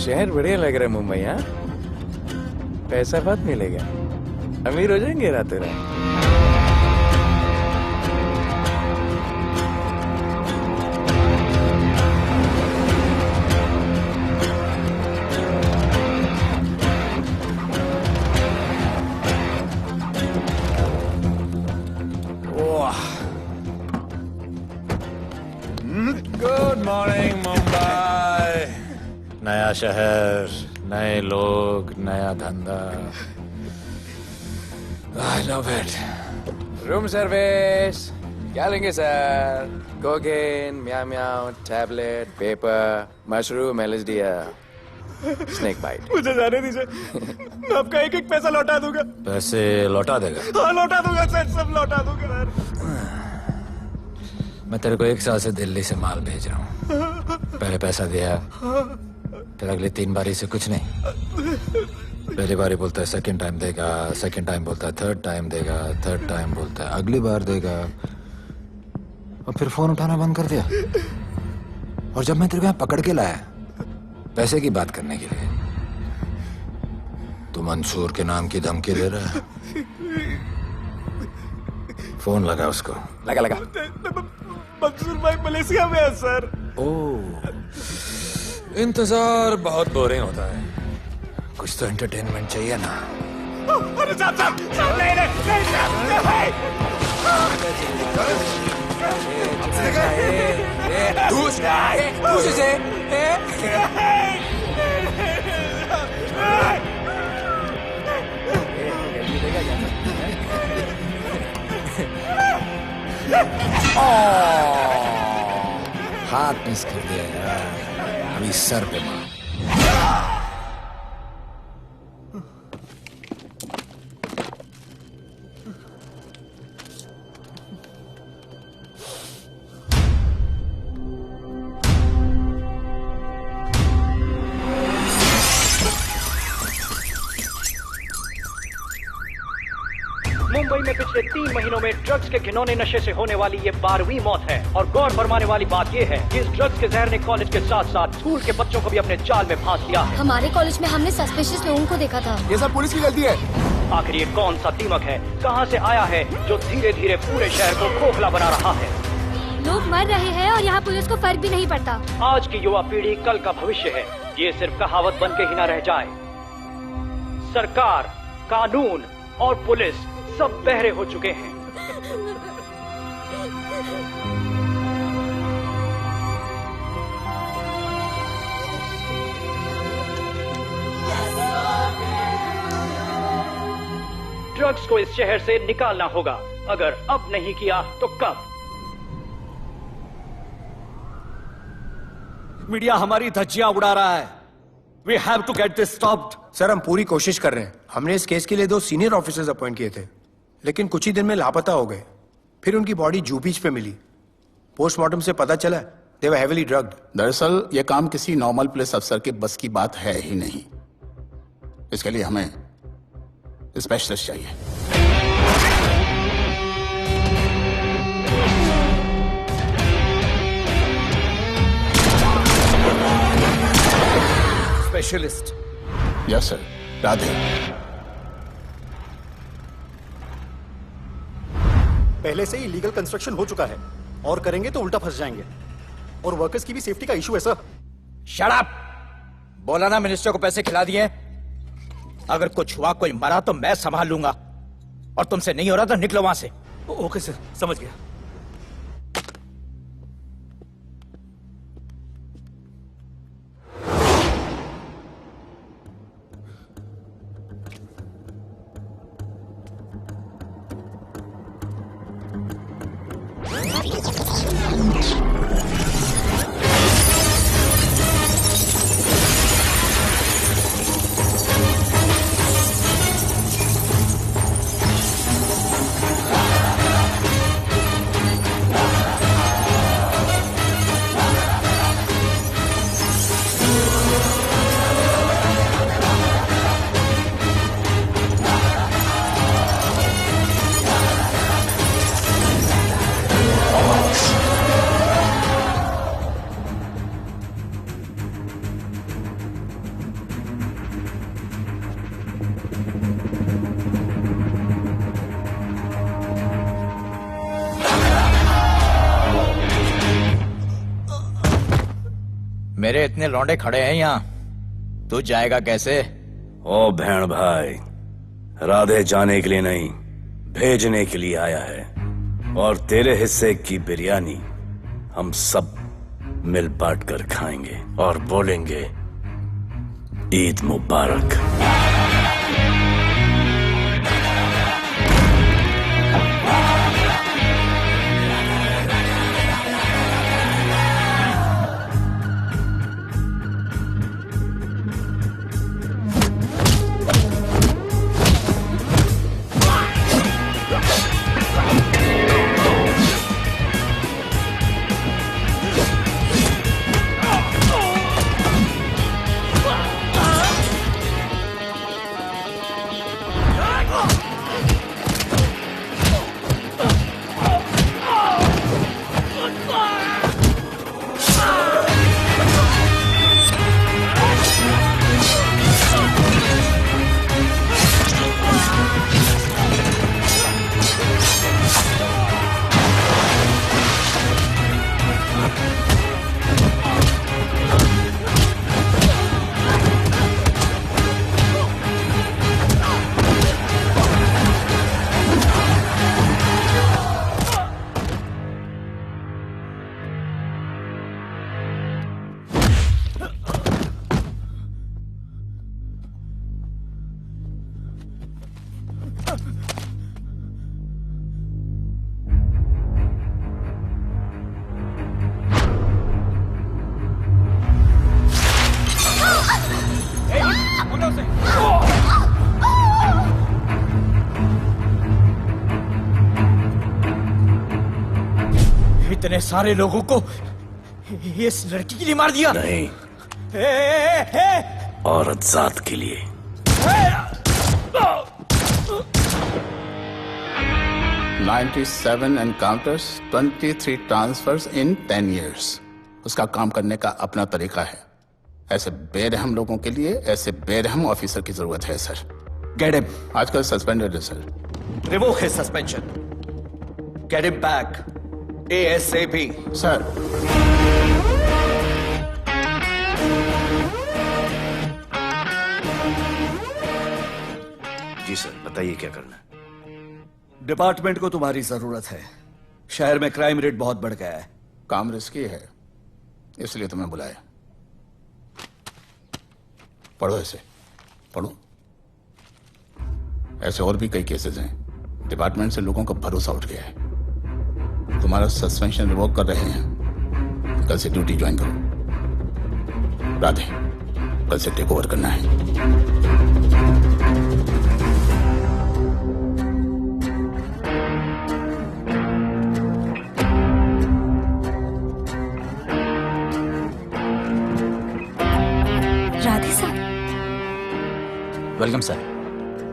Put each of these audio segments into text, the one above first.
शहर बढ़िया लग रहा है मुंबई। हाँ, पैसा बहुत मिलेगा, अमीर हो जाएंगे रातों रात। Good morning Mumbai. नया शहर, नए लोग, नया धंधा। I love it. Room service क्या लेंगे sir? Cocaine, meow meow, tablet, paper, mushroom, LSD, snake bite. मुझे जाने दीजिए, मैं आपका एक एक पैसा लौटा दूंगा। पैसे लौटा देगा? हाँ लौटा दूंगा सर, सब लौटा दूंगा सर। मैं तेरे को 1 साल से दिल्ली से माल भेज रहा हूँ। पहले पैसा दिया, फिर अगली 3 बारी से कुछ नहीं। पहली बारी बोलता है सेकंड टाइम देगा, सेकंड टाइम बोलता है थर्ड टाइम देगा, थर्ड टाइम बोलता है अगली बार देगा, और फिर फोन उठाना बंद कर दिया। और जब मैं तेरे को यहाँ पकड़ के लाया पैसे की बात करने के लिए, तू मंसूर के नाम की धमकी दे रहा है। फोन लगा उसको। लगा लगा। मंसूर भाई मलेशिया में है सर। ओह, इंतजार बहुत बोरिंग होता है, कुछ तो एंटरटेनमेंट चाहिए ना। अरे साहब साहब साहब नहीं नहीं हाथ मिस कर दिया यार, अभी सर पे मार। मुंबई में पिछले 3 महीनों में ड्रग्स के घिनौने नशे से होने वाली ये 12वीं मौत है। और गौर फरमाने वाली बात ये है कि इस ड्रग्स के जहर ने कॉलेज के साथ साथ स्कूल के बच्चों को भी अपने जाल में फांस लिया है। हमारे कॉलेज में हमने सस्पिशियस लोगों को देखा था। ये सब पुलिस की गलती है। आखिर ये कौन सा दीमक है, कहां से आया है, जो धीरे धीरे पूरे शहर को खोखला बना रहा है? लोग मर रहे हैं और यहाँ पुलिस को फर्क भी नहीं पड़ता। आज की युवा पीढ़ी कल का भविष्य है, ये सिर्फ कहावत बन के ही न रह जाए। सरकार, कानून और पुलिस सब बहरे हो चुके हैं। ड्रग्स को इस शहर से निकालना होगा। अगर अब नहीं किया तो कब? मीडिया हमारी धज्जियां उड़ा रहा है। We have to get this stopped. Sir हम पूरी कोशिश कर रहे हैं। हमने इस केस के लिए 2 सीनियर ऑफिसर्स अपॉइंट किए थे, लेकिन कुछ ही दिन में लापता हो गए। फिर उनकी बॉडी जू बीच पे मिली। पोस्टमार्टम से पता चला दे वर हेवीली ड्रग्ड। दरअसल यह काम किसी नॉर्मल पुलिस अफसर के बस की बात है ही नहीं। इसके लिए हमें स्पेशलिस्ट चाहिए। स्पेशलिस्ट? Yes sir. राधे। पहले से ही लीगल कंस्ट्रक्शन हो चुका है और करेंगे तो उल्टा फंस जाएंगे। और वर्कर्स की भी सेफ्टी का इशू है सर। Shut up! बोला ना मिनिस्टर को पैसे खिला दिए। अगर कुछ हुआ, कोई मरा तो मैं संभाल लूंगा, और तुमसे नहीं हो रहा तो निकलो वहां से। ओके सर, समझ गया। मेरे इतने लौंडे खड़े हैं यहाँ, तू जाएगा कैसे? ओ बहन भाई, राधे जाने के लिए नहीं, भेजने के लिए आया है। और तेरे हिस्से की बिरयानी हम सब मिल बांट कर खाएंगे और बोलेंगे ईद मुबारक। इतने सारे लोगों को इस लड़की के लिए मार दिया? नहीं, औरत जात के लिए। $97 encounters, 23 transfers in 10 years। उसका काम करने का अपना तरीका है। ऐसे बेरहम लोगों के लिए ऐसे बेरहम ऑफिसर की जरूरत है सर। Get him. आजकल सस्पेंडेड है सर। Revoke his suspension. Get him back. ASAP. Sir, जी सर, बताइए क्या करना है। डिपार्टमेंट को तुम्हारी जरूरत है। शहर में क्राइम रेट बहुत बढ़ गया है। काम रिस्की है, इसलिए तुम्हें बुलाया। पढ़ो इसे, पढ़ो। ऐसे और भी कई केसेस हैं। डिपार्टमेंट से लोगों का भरोसा उठ गया है। तुम्हारा सस्पेंशन रिवोक कर रहे हैं। कल से ड्यूटी ज्वाइन करो। राधे, कल से टेक ओवर करना है। राधे सर। वेलकम सर,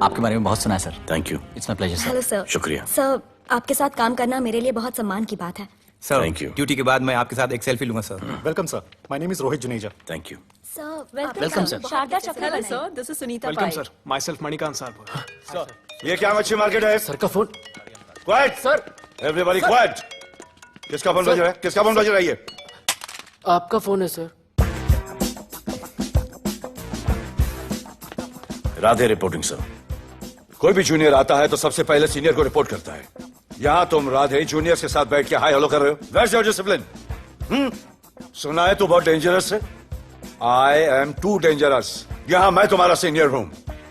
आपके बारे में बहुत सुना है sir. Thank you. It's my pleasure sir. Hello sir. शुक्रिया। सर, आपके साथ काम करना मेरे लिए बहुत सम्मान की बात है। Sir, Thank you. ड्यूटी के बाद मैं आपके साथ एक सेल्फी लूंगा sir. Welcome sir, my name is Rohit Juneja. Thank you. Sir, welcome sir. Sharda Chakraborty. Hello sir, this is Sunita welcome Pai. Sir, myself Manikant साहब। ये क्या मच्छी मार्केट है? सर का phone. Quiet sir, everybody quiet. किसका फोन बज रहा है? किसका फोन बज रहा है ये? आपका फोन है सर। Radhe reporting sir. कोई भी जूनियर आता है तो सबसे पहले सीनियर को रिपोर्ट करता है। यहाँ तुम राधे जूनियर्स के साथ बैठ के हाई हेलो कर रहे हो। Where's your discipline? सुना है तू बहुत डेंजरस है। I am too dangerous. यहाँ मैं तुम्हारा सीनियर हूँ।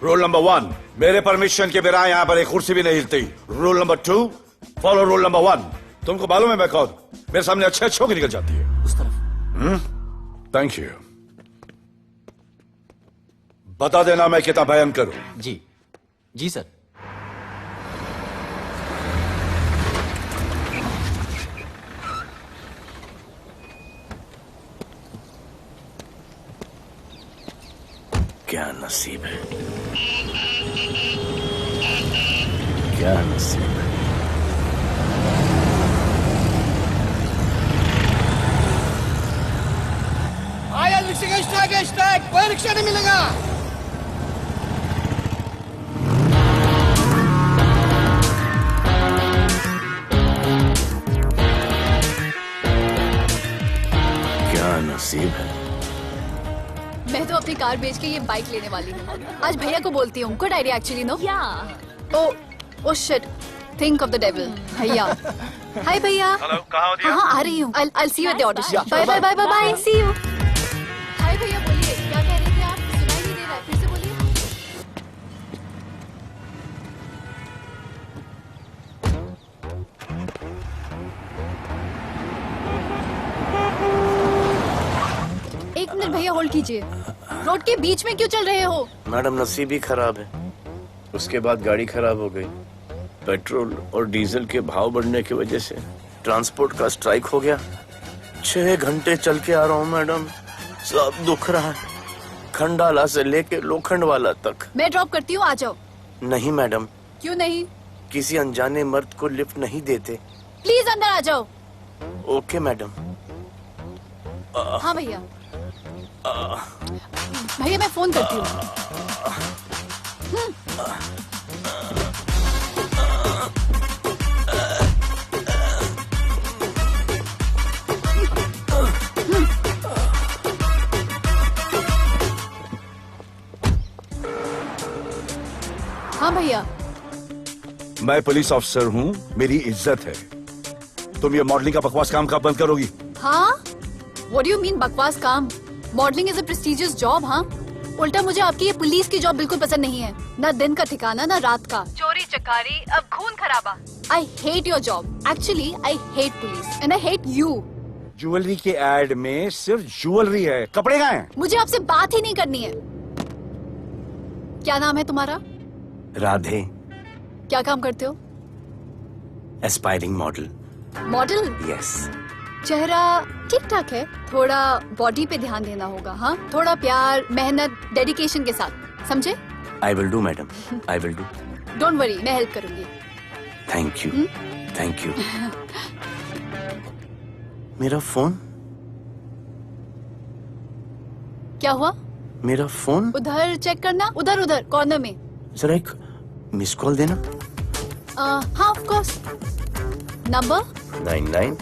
रूल नंबर 1, मेरे परमिशन के बिना यहाँ पर एक कुर्सी भी नहीं हिलती। Rule number 2, follow rule number 1। तुमको मालूम है मैं कौन? मेरे सामने अच्छे अच्छों की निकल जाती है। उस तरफ। Thank you. बता देना मैं कितना भयंकर हूं। जी जी सर। क्या नसीब है, क्या नसीब है। आया रिक्शा का स्ट्राइक, कोई रिक्शा नहीं मिलेगा। क्या नसीब है। कार बेच के ये बाइक लेने वाली हूँ। आज भैया को बोलती हूँ। Good idea actually, no? Oh shit, think of the devil. भैया, हाय भैया। हेलो, कहाँ हो दिया? हाँ, आ रही हूँ। I'll see you at the audition. Bye bye bye bye, see you. Hi भैया, बोलिए क्या कह रहे थे आप? सुनाई नहीं दे रहा है, फिर से बोलिए। एक मिनट भैया, होल्ड कीजिए। रोड के बीच में क्यों चल रहे हो? मैडम, नसीब ही खराब है। उसके बाद गाड़ी खराब हो गई। पेट्रोल और डीजल के भाव बढ़ने की वजह से ट्रांसपोर्ट का स्ट्राइक हो गया। 6 घंटे चल के आ रहा हूँ मैडम, सब दुख रहा है, खंडाला से लेके लोखंडवाला तक। मैं ड्रॉप करती हूँ, आ जाओ। नहीं मैडम। क्यों नहीं? किसी अनजाने मर्द को लिफ्ट नहीं देते। प्लीज अंदर आ जाओ। Okay madam. हाँ भैया। भैया मैं फोन करती हूँ। हाँ भैया। मैं पुलिस ऑफिसर हूँ, मेरी इज्जत है। तुम ये मॉडलिंग का बकवास काम कब बंद करोगी? हाँ? What do you mean बकवास काम? Modelling is a prestigious job. हाँ, उल्टा मुझे आपकी ये पुलिस की जॉब बिल्कुल पसंद नहीं है। ना दिन का ठिकाना, ना रात का। चोरी चकारी, अब खून खराबा। I hate your job. Actually, I hate police and I hate you. Jewellery के एड में सिर्फ ज्वेलरी है, कपड़े कहाँ हैं? मुझे आपसे बात ही नहीं करनी है। क्या नाम है तुम्हारा? राधे। क्या काम करते हो? Aspiring model. मॉडल? यस। चेहरा ठीक ठाक है, थोड़ा बॉडी पे ध्यान देना होगा। हाँ, थोड़ा प्यार, मेहनत, डेडिकेशन के साथ, समझे? I will do madam, I will do. Don't worry, मैं हेल्प करूंगी। Thank you, thank you. मेरा फोन? क्या हुआ? मेरा फोन? उधर चेक करना, उधर उधर कॉर्नर में। जरा एक मिस कॉल देना। हाँ of course. Number 99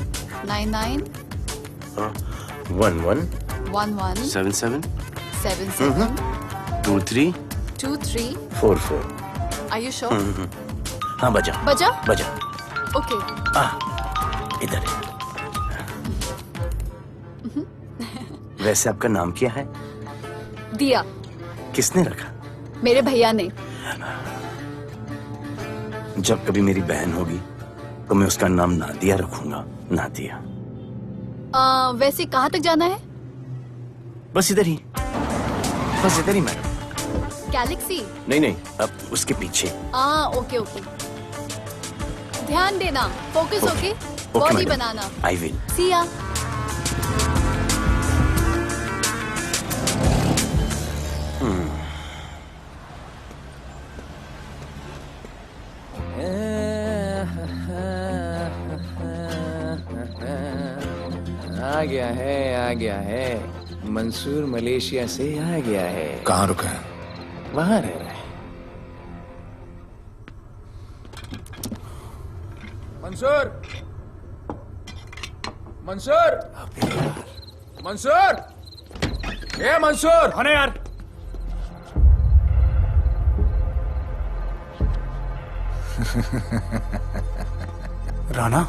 99 11 11 77 77 23 23 44। Are you sure? हाँ बजा बजा? बजा। ओके। इधर है। वैसे आपका नाम क्या है? दिया। किसने रखा? मेरे भैया ने। जब कभी मेरी बहन होगी तो मैं उसका नाम नादिया रखूंगा। नादिया। वैसे कहाँ तक जाना है? बस इधर ही, बस इधर ही मैडम। गैलेक्सी? नहीं, अब उसके पीछे। Okay okay. ध्यान देना, फोकस होके बॉडी बनाना। I will. सी या। आ गया है। मंसूर मलेशिया से आ गया है। कहाँ रुका है? वहां रह रहा है। मंसूर, मंसूर, मंसूर, ये मंसूर। हाँ यार। राणा,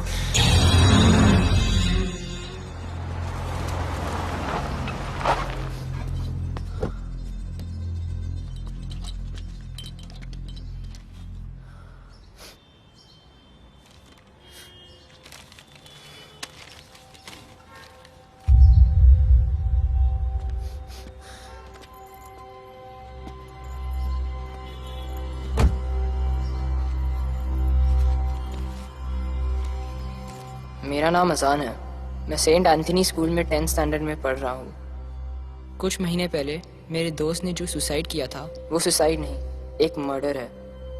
मेरा नाम अजान है। मैं सेंट एंथनी स्कूल में 10th स्टैंडर्ड में पढ़ रहा हूँ। कुछ महीने पहले मेरे दोस्त ने जो सुसाइड किया था, वो सुसाइड नहीं, एक मर्डर है।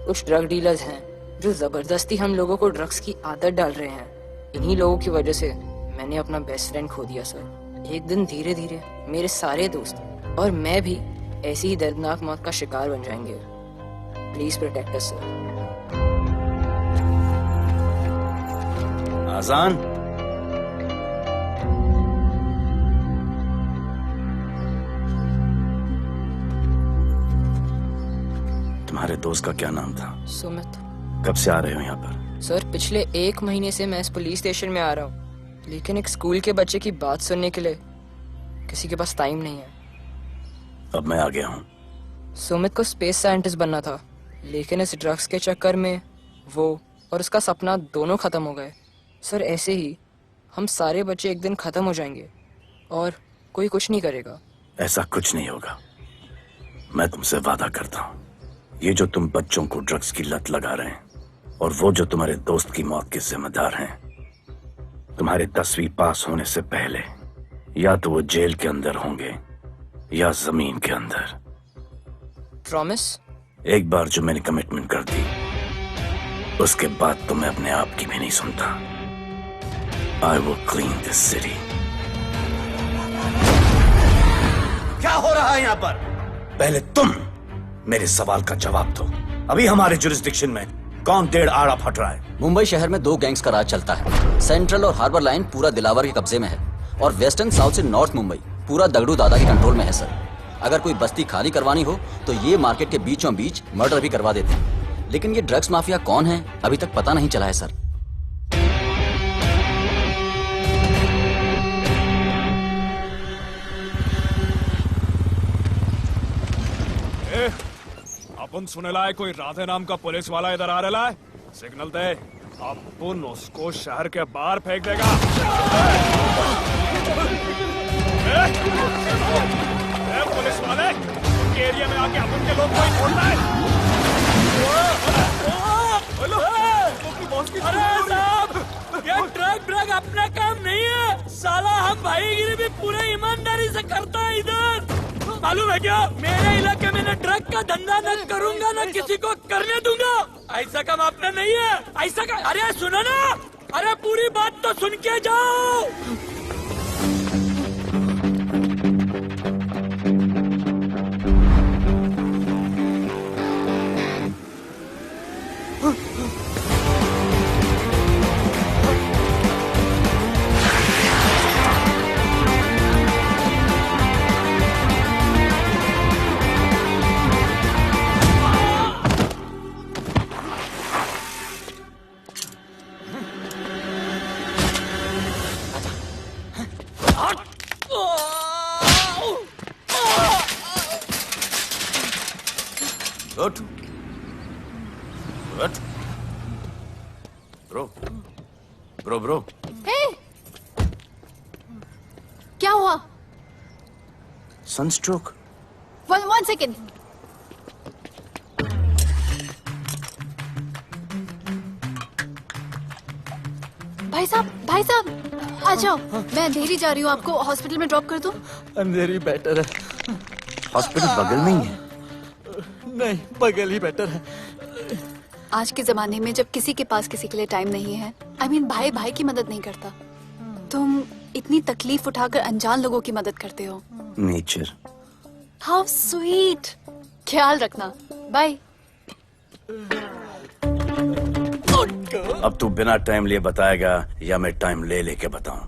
कुछ ड्रग डीलर्स हैं जो जबरदस्ती हम लोगों को ड्रग्स की आदत डाल रहे हैं। इन्हीं लोगों की वजह से मैंने अपना बेस्ट फ्रेंड खो दिया सर। एक दिन धीरे धीरे मेरे सारे दोस्त और मैं भी ऐसी ही दर्दनाक मौत का शिकार बन जाएंगे। Please protect us sir. Azaan, तुम्हारे दोस्त का क्या नाम था? सुमित। कब से आ रहे हो यहाँ पर? सर पिछले 1 महीने से मैं इस पुलिस स्टेशन में आ रहा हूँ, लेकिन एक स्कूल के बच्चे की बात सुनने के लिए किसी के पास टाइम नहीं है। अब मैं आ गया हूँ। सुमित को स्पेस साइंटिस्ट बनना था, लेकिन इस ड्रग्स के चक्कर में वो और उसका सपना दोनों खत्म हो गए। सर ऐसे ही हम सारे बच्चे एक दिन खत्म हो जाएंगे और कोई कुछ नहीं करेगा। ऐसा कुछ नहीं होगा, मैं तुमसे वादा करता हूँ। ये जो तुम बच्चों को ड्रग्स की लत लगा रहे हैं और वो जो तुम्हारे दोस्त की मौत के जिम्मेदार हैं, तुम्हारे 10वीं पास होने से पहले या तो वो जेल के अंदर होंगे या जमीन के अंदर। प्रॉमिस? एक बार जो मैंने कमिटमेंट कर दी, उसके बाद तो मैं अपने आप की भी नहीं सुनता। I will clean this city. क्या हो रहा है यहाँ पर? पहले तुम मेरे सवाल का जवाब दो। अभी हमारे जुरिस्डिक्शन में कौन डेढ़ आड़ा फट रहा है? मुंबई शहर में 2 गैंग्स का राज चलता है। सेंट्रल और हार्बर लाइन पूरा दिलावर के कब्जे में है और वेस्टर्न साउथ से नॉर्थ मुंबई पूरा दगड़ू दादा के कंट्रोल में है सर। अगर कोई बस्ती खाली करवानी हो तो ये मार्केट के बीचों बीच मर्डर भी करवा देते हैं, लेकिन ये ड्रग्स माफिया कौन है अभी तक पता नहीं चला है सर। अपन सुनेला है कोई राधे नाम का पुलिस वाला इधर आ रहा है। सिग्नल दे, अपन उसको शहर के बाहर फेंक देगा। पुलिस वाले एरिया में आके अपन के लोग कोई बोलता है। अरे साहब, ये ड्रग अपना काम नहीं है साला। हम भाईगिरी भी पूरे ईमानदारी से करता है इधर। मालूम है क्या, मेरे इलाके में न ड्रग का धंधा न करूंगा न किसी को करने दूंगा। ऐसा काम अपना नहीं है। ऐसा का, अरे सुनो ना, अरे पूरी बात तो सुन के जाओ। Good. Good. Bro. Hey! क्या हुआ? Sunstroke. One second. भाई साहब, आ जाओ। मैं अंधेरी जा रही हूँ, आपको हॉस्पिटल में ड्रॉप कर दूँ? अंधेरी बेटर है। हॉस्पिटल बगल में ही है। नहीं, बगल ही बेटर है। आज के जमाने में जब किसी के पास किसी के लिए टाइम नहीं है, भाई की मदद नहीं करता, तुम इतनी तकलीफ उठाकर अनजान लोगों की मदद करते हो। नेचर। How sweet. ख्याल रखना। बाय। अब तू बिना टाइम लिए बताएगा या मैं टाइम ले लेके बताऊं?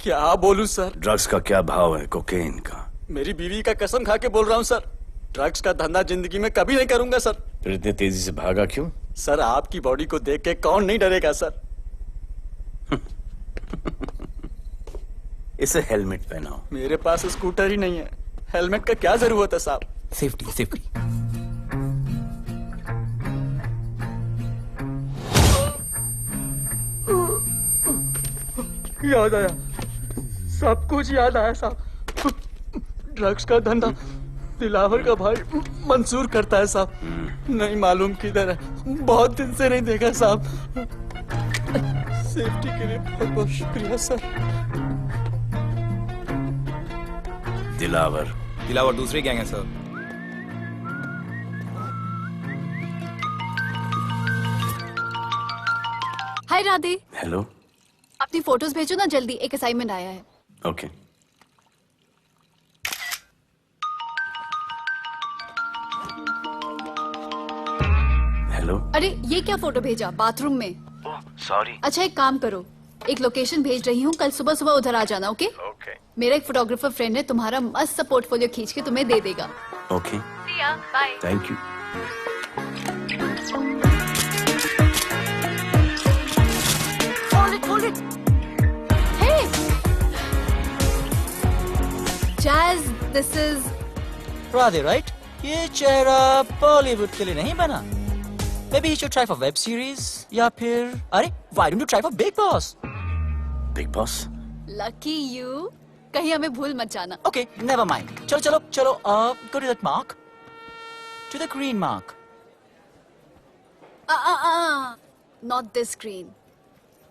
क्या बोलूं सर? ड्रग्स का क्या भाव है कोकेन का? मेरी बीवी का कसम खा के बोल रहा हूँ सर, ड्रग्स का धंधा जिंदगी में कभी नहीं करूंगा सर। फिर इतनी तेजी से भागा क्यों? सर आपकी बॉडी को देख के कौन नहीं डरेगा सर। इसे हेलमेट पहनाओ। मेरे पास स्कूटर ही नहीं है, हेलमेट का क्या जरूरत है साहब? सेफ्टी। याद आया, सब कुछ याद आया साहब। ड्रग्स का धंधा दिलावर का भाई मंसूर करता है साहब। नहीं मालूम किधर है, बहुत दिन से नहीं देखा साहब। सेफ्टी के लिए बहुत बहुत शुक्रिया सर। दिलावर दूसरी गैंग है सर। हाय राधे। हेलो। अपनी फोटोज भेजो ना जल्दी, एक असाइनमेंट आया है। ओके। हेलो। अरे ये क्या फोटो भेजा बाथरूम में? सॉरी। अच्छा एक काम करो, एक लोकेशन भेज रही हूँ, कल सुबह सुबह उधर आ जाना। ओके? मेरा एक फोटोग्राफर फ्रेंड है, तुम्हारा मस्त सा पोर्टफोलियो खींच के तुम्हें दे देगा। Okay. Bye. Thank you. this is Radhe, right? ये चेहरा बॉलीवुड के लिए नहीं बना. Maybe you should try for web series या फिर अरे why don't you try for Big Boss? Big Boss? lucky you. कहीं हमें भूल मत जाना. Okay, never mind. चलो. Go to that mark. To the green mark. Not this green.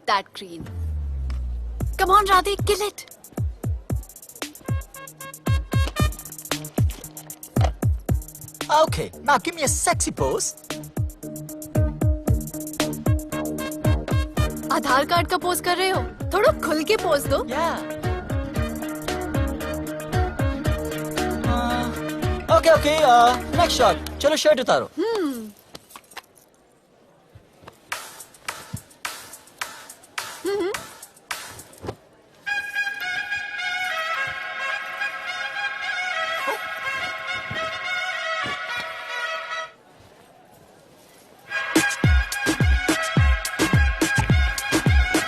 That green. Come on, Radhe, kill it. Okay, now give me a sexy pose. Aadhaar card का pose कर रहे हो? थोड़ा खुल के pose दो. Okay, next shot. चलो shirt उतारो.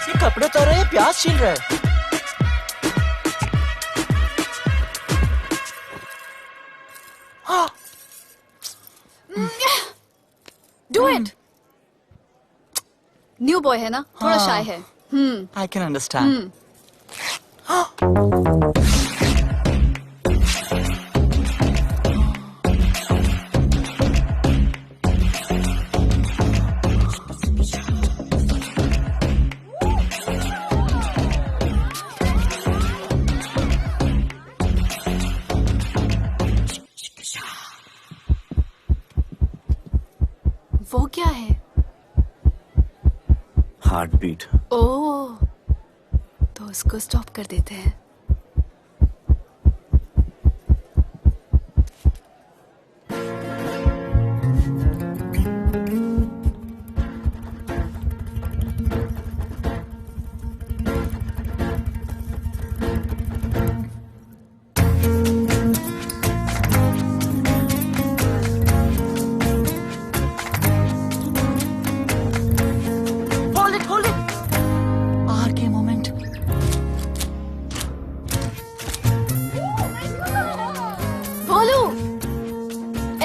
ये कपड़े उतार रहे हैं, प्याज छील रहा है. Do it. न्यू बॉय है ना, थोड़ा शाय है. I can understand. वो क्या है? Heart beat. ओह, तो उसको स्टॉप कर देते हैं.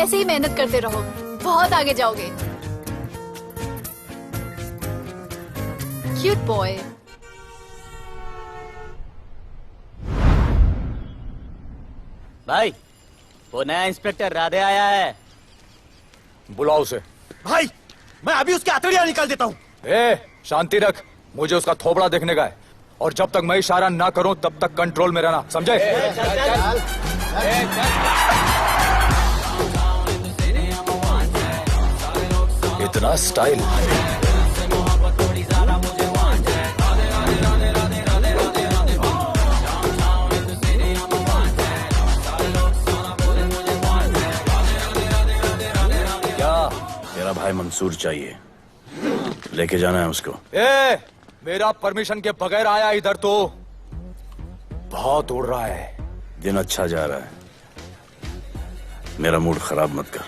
ऐसे ही मेहनत करते रहो, बहुत आगे जाओगे. Cute boy. भाई, वो नया इंस्पेक्टर राधे आया है. बुलाओ उसे. भाई, मैं अभी उसके हथेलियां निकाल देता हूँ. शांति रख. मुझे उसका थोबड़ा देखने का है, और जब तक मैं इशारा ना करूं तब तक कंट्रोल में रहना, समझे? इतना स्टाइल. क्या? तेरा भाई मंसूर चाहिए, लेके जाना है उसको. मेरा परमिशन के बगैर आया इधर तो. बहुत उड़ रहा है. दिन अच्छा जा रहा है, मेरा मूड खराब मत कर.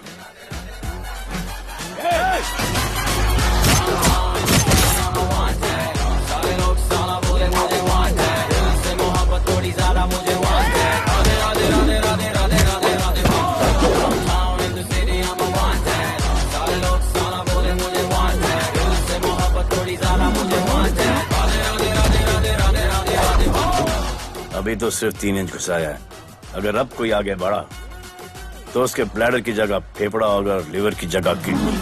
अभी तो सिर्फ 3 इंच घुसाया है. अगर अब कोई आगे बढ़ा तो उसके ब्लैडर की जगह फेफड़ा होगा, लिवर की जगह किडनी.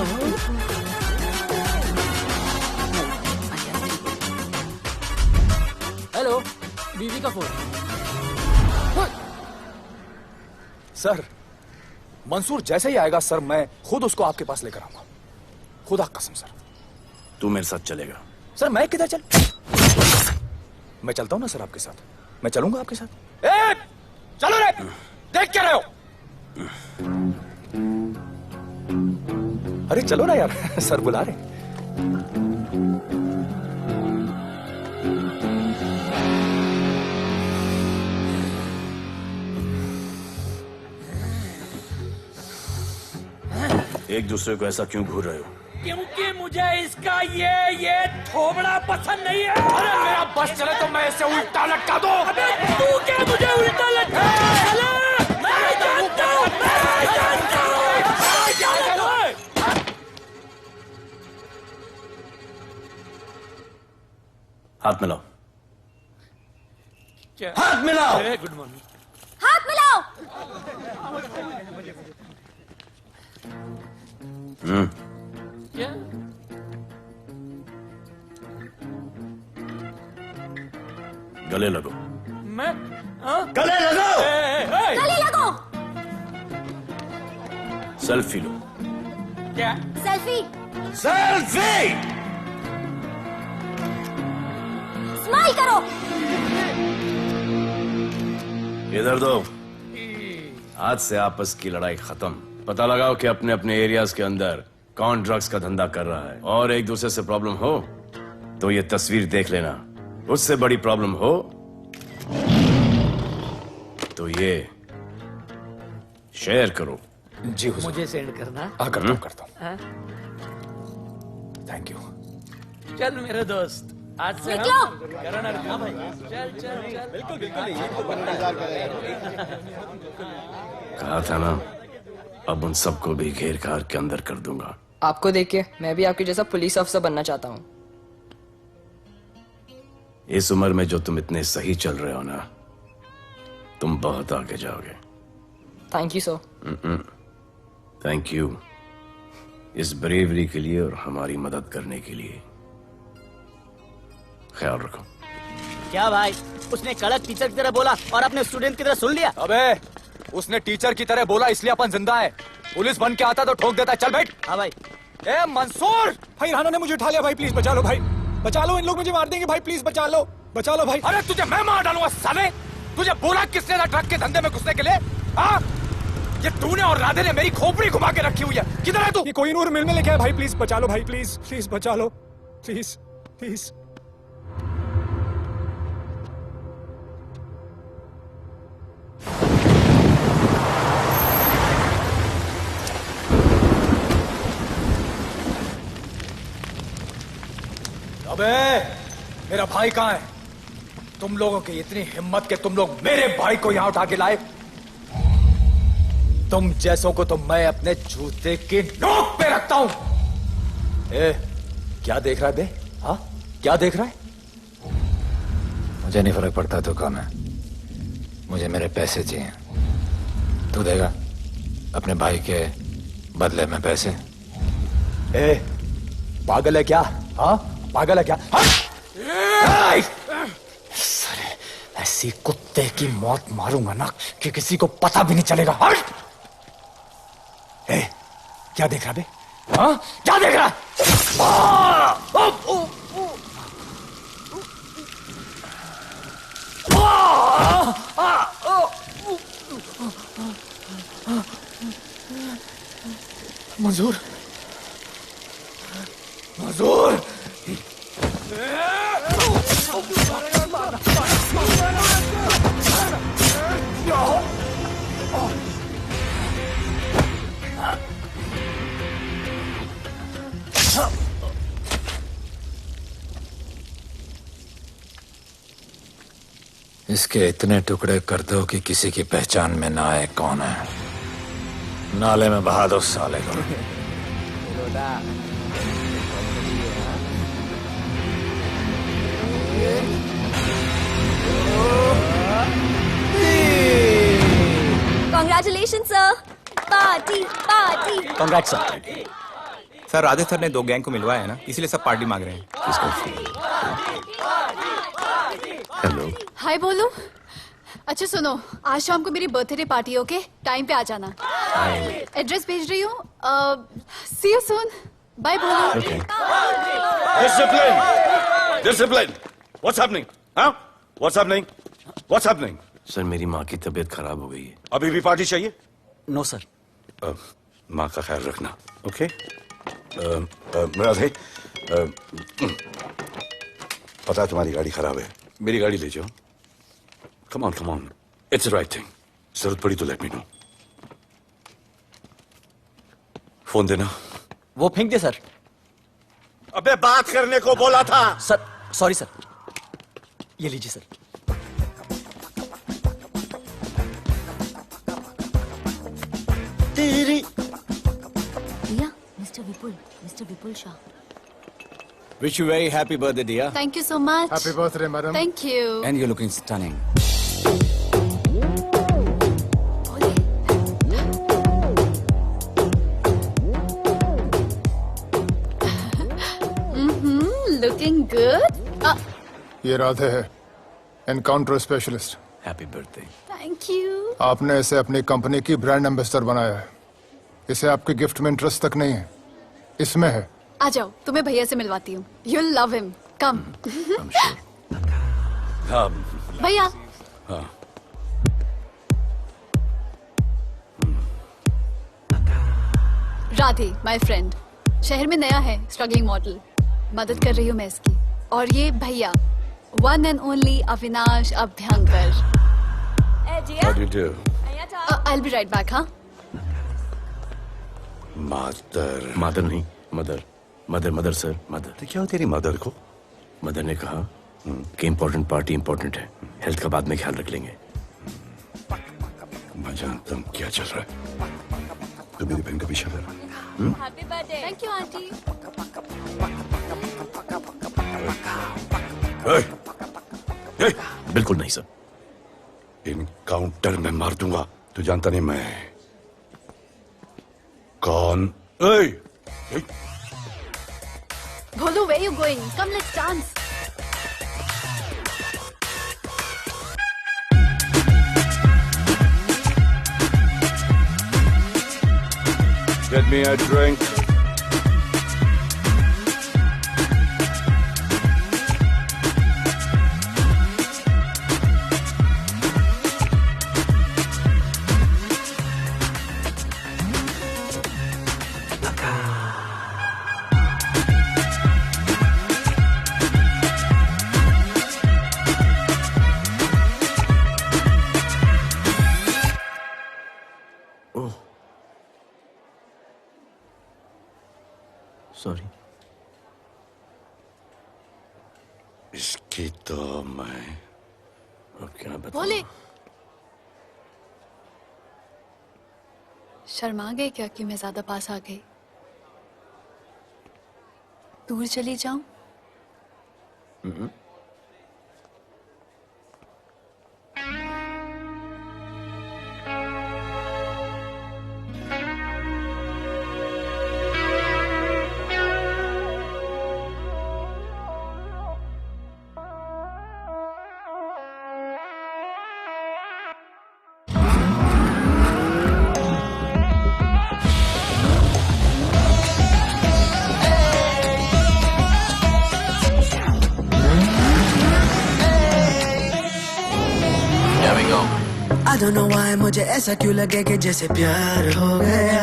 हेलो, बीवी का फोन. सर, मंसूर जैसे ही आएगा सर, मैं खुद उसको आपके पास लेकर आऊंगा. खुदा कसम सर. तू मेरे साथ चलेगा? सर मैं किधर चल? मैं चलता हूं ना सर आपके साथ. मैं चलूंगा आपके साथ. चलो रे. देख क्या रहे हो? अरे चलो ना यार. सर बुला रहे. एक दूसरे को ऐसा क्यों घूर रहे हो? क्योंकि मुझे इसका ये थोबड़ा पसंद नहीं है. अरे मेरा बस चले तो मैं इसे उल्टा लटका दो. अबे तू क्या मुझे उल्टा लटका? हाथ मिलाओ। क्या? हाथ मिलाओ। Good morning. हाथ मिलाओ। क्या? गले लगो। मैं गले लगो। गले लगो। सेल्फी लो। क्या? सेल्फी। सेल्फी। स्माइल करो। इधर दो। आज से आपस की लड़ाई खत्म। पता लगाओ कि अपने अपने एरियाज के अंदर कौन ड्रग्स का धंधा कर रहा है, और एक दूसरे से प्रॉब्लम हो तो ये तस्वीर देख लेना। उससे बड़ी प्रॉब्लम हो तो ये शेयर करो। जी हुजूर। मुझे सेंड करना। करता हूँ। हाँ? Thank you. चल मेरे दोस्त, आज से निकलो। हाँ भाई, चल चल चल। बिल्कुल कहा था ना, अब उन सबको भी घेर घार के अंदर कर दूंगा। आपको देख के मैं भी आपके जैसा पुलिस ऑफिसर बनना चाहता हूँ। इस उम्र में जो तुम इतने सही चल रहे हो ना, तुम बहुत आगे जाओगे। Thank you sir. Thank you इस ब्रेवरी के लिए और हमारी मदद करने के लिए। ख्याल रखो। क्या भाई, उसने कड़क टीचर की तरह बोला और अपने स्टूडेंट की तरह सुन लिया? अबे उसने टीचर की तरह बोला इसलिए अपन जिंदा है। पुलिस बन के आता तो ठोक देता। चल बैठ। हाँ भाई। ए मंसूर, भाई राना ने मुझे उठा लिया। भाई प्लीज बचा लो। भाई बचा लो, इन लोग मुझे मार देंगे। भाई प्लीज बचा लो, बचा लो भाई। अरे तुझे मैं मार डालूंगा साले। तुझे बोला किसने था ट्रक के धंधे में घुसने के लिए? हाँ, ये तूने और राधे ने मेरी खोपड़ी घुमा के रखी हुई है। किधर है तू? ये कोई नूर मिल में लेके आया। भाई प्लीज बचा लो। भाई प्लीज प्लीज बचा लो, प्लीज प्लीज। अबे मेरा भाई कहाँ है? तुम लोगों की इतनी हिम्मत कि तुम लोग मेरे भाई को यहाँ उठा के लाए। तुम जैसों को तो मैं अपने जूते की नोक पे रखता हूं। ए, क्या देख रहा है बे? हाँ, क्या देख रहा है? मुझे नहीं फर्क पड़ता तो कौन है, मुझे मेरे पैसे चाहिए। तू देगा अपने भाई के बदले में पैसे? ए, पागल है क्या? हाँ, पागल है क्या? हाँ? ऐसी कुत्ते की मौत मारूंगा ना कि किसी को पता भी नहीं चलेगा। ए, क्या देख रहा बे? हाँ? क्या देख रहा? मंजूर, मंजूर। इसके इतने टुकड़े कर दो कि किसी की पहचान में ना आए कौन है। नाले में बहा दो साले को। Congratulations, sir. Party party. Congrats sir. Sir Radhe sir ने 2 गैंग को मिलवाया है ना, इसीलिए सब पार्टी मांग रहे हैं। हेलो। हाय बोलो। अच्छा सुनो, आज शाम को मेरी बर्थडे पार्टी, ओके? टाइम पे आ जाना। एड्रेस भेज रही हूँ। सी यू सून। बाय बोलो। Discipline! Discipline! What's happening? Huh? What's happening? What's happening? Sir मेरी माँ की तबीयत खराब हो गई है। अभी भी पार्टी चाहिए? No sir. माँ का ख्याल रखना, ओके? राधे, पता है तुम्हारी गाड़ी खराब है, मेरी गाड़ी ले जाओ। Come on, it's the right thing. जरूरत पड़ी तो लेट मी नो। फोन देना। वो फेंक दे सर। अबे बात करने को बोला था। Sir sorry sir. ये लीजिए सर। भैया, mister Vipul Shah. Wish you very happy birthday, dear. Thank you so much. Happy birthday, madam. Thank you. And you're looking stunning. Looking good. ये राधे है, encounter specialist. Happy birthday. Thank you. आपने इसे अपनी company की brand ambassador बनाया है। इसे आपके गिफ्ट में इंटरेस्ट तक नहीं है, इसमें है। आ जाओ, तुम्हें भैया से मिलवाती हूँ। You'll love him. Come. भैया। हाँ। राधे, my friend, शहर में नया है, स्ट्रगलिंग मॉडल। मदद कर रही हूँ मैं इसकी। और ये भैया, one and only Avinash Abhyankar. How do you do? I'll be right back, हाँ? मदर नहीं, मदर सर, मदर। तो क्या हो तेरी मदर को? मदर ने कहा कि इम्पोर्टेंट पार्टी इम्पोर्टेंट है, हेल्थ का बाद में ख्याल रख लेंगे। मैं जानता हूँ क्या चल रहा है। तो मेरी बहन का पीछा कर। Happy birthday. Thank you aunty. बिल्कुल नहीं सर। इनकाउंटर में मार दूंगा। तू जानता नहीं मैं कौन? Bholu, where you going? Come, let's dance. Get me a drink. Sorry. इसकी तो मैं अब क्या बताऊं? बोले। शर्मा गए क्या कि मैं ज्यादा पास आ गई? दूर चली जाऊं? I don't know why मुझे ऐसा क्यों लगे कि जैसे प्यार हो गया।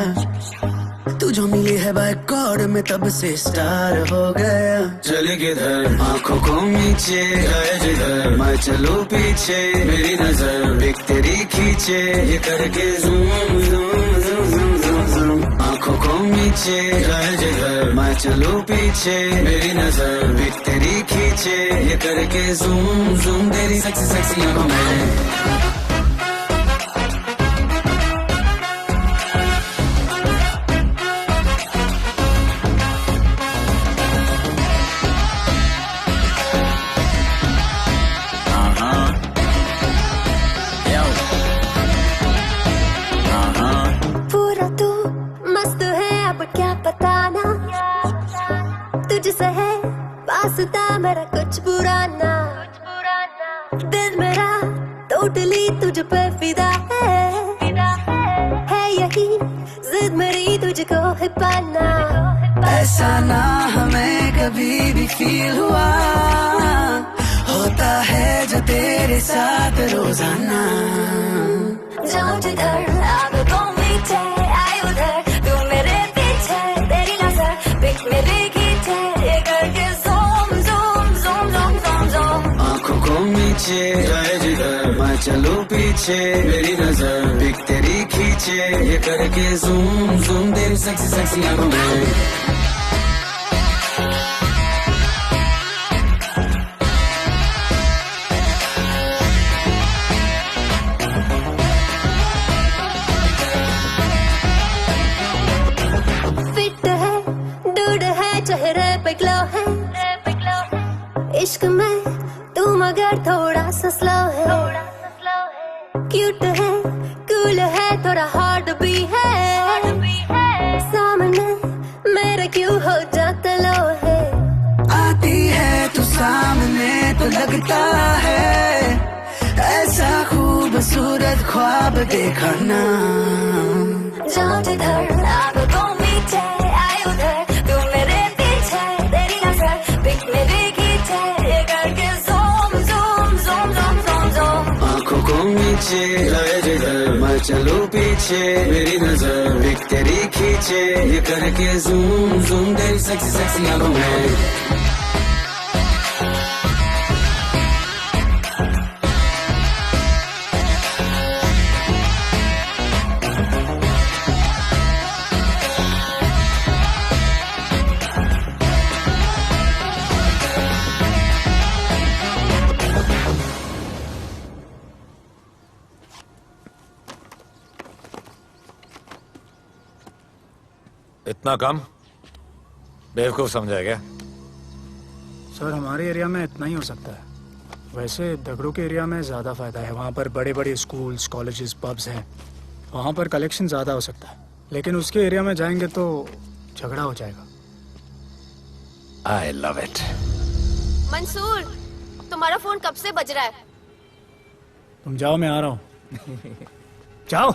तू जो मिली है बाय गॉड में तब से स्टार हो गया। चले किधर आंखों को नीचे गए जिधर मैं चलूं पीछे मेरी नजर एक तेरी खींचे ये करके zoom zoom zoom zoom zoom zoom आंखों को नीचे गए जिधर मैं चलूं पीछे मेरी नजर एक तेरी खींचे ये करके ज़ूम ज़ूम तेरी सेक्सी सेक्सी आंखों में। मेरा कुछ बुरा ना दिल मेरा टोटली तुझ पे फिदा है यही जिद मेरी तुझको है पाना। ऐसा ना हमें कभी भी फील हुआ होता है जो तेरे साथ रोजाना। जाऊं जिधर आंखों मीठे आए उधर तू मेरे पीछे तेरी नजर पिक मेरी खींचे ये करके नीचे जाए जिधर मैं चलूं पीछे मेरी नजर पिक तेरी खींचे ये करके ज़ूम ज़ूम तेरी सेक्सी सेक्सी आंखों में। फिट है डूड है चेहरे पे ग्लो है इश्क में तू मगर थोड़ा सा स्लो है, क्यूट है, कूल है, थोड़ा हार्ड भी है, सामने मेरे क्यों हो जाता लो है। आती है तू सामने तो लगता है ऐसा खूबसूरत ख्वाब देखा ना। जाऊं जिधर आग को मीठे आए उधर, तू मेरे पीछे तेरी नजर पिक मेरे खींचे, ये करके zoom zoom zoom zoom zoom zoom. आंखों को नीचे लाए जिधर मैं चलूं पीछे, मेरी नजर पिक तेरी खींचे, ये करके ज़ूम ज़ूम तेरी सेक्सी सेक्सी आंखों में। इतना कम बेवकूफ समझा क्या? सर हमारे एरिया में इतना ही हो सकता है, वैसे दगड़ों के एरिया में ज़्यादा फायदा है। वहाँ पर बड़े बड़े स्कूल्स, कॉलेजेस, पब्स हैं, वहाँ पर कलेक्शन ज़्यादा हो सकता है। लेकिन उसके एरिया में जाएंगे तो झगड़ा हो जाएगा। I love it. मंसूर, तुम्हारा फोन कब से बज रहा है? तुम जाओ, मैं आ रहा हूँ। जाओ।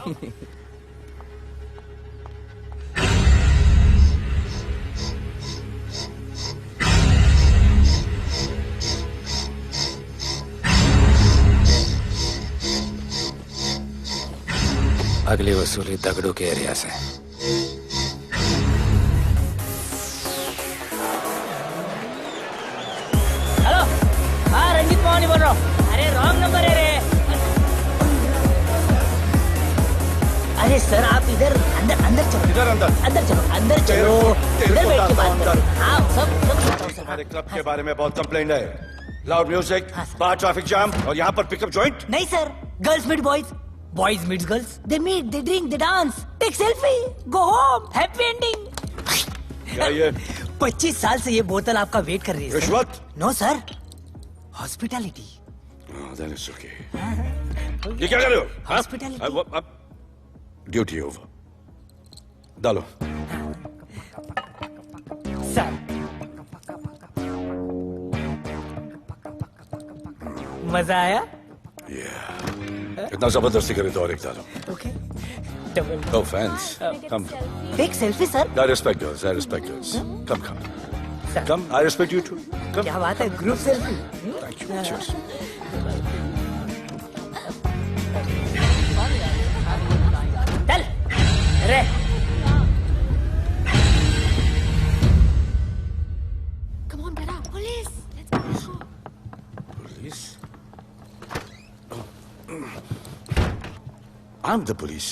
अगली वसूली दगड़ू के एरिया से। हेलो, हाँ रंजीत मोहन बोल रहा हूँ। अरे रॉन्ग नंबर है रे। अरे सर आप इधर अंदर अंदर चलो। इधर अंदर चलो, अंदर चलो, इधर बैठ के बात करो। हाँ सब हमारे क्लब के बारे में बहुत कंप्लेंट है। लाउड म्यूजिक, बाहर ट्रैफिक जाम और यहाँ पर पिकअप जॉइंट। नहीं sir, girls meet boys, boys meet girls, they meet, they drink, they dance, take selfie, go home, happy ending. क्या ये? 25 साल से ये बोतल आपका वेट कर रही है। रिश्वत? No sir, hospitality. ये क्या कर रहे हो? हॉस्पिटैलिटी। Duty over. डालो। सर मजा आया? इतना जबरदस्ती करे तो और एक डालो। Okay. No offense. Come. Take selfie, sir. I respect yours. I respect yours. Come. Come. I respect you too. Come. क्या बात है? Group selfie. Thank you. Cheers. चल, रे। Come on, बेटा, police. Let's go. Police? I'm the police.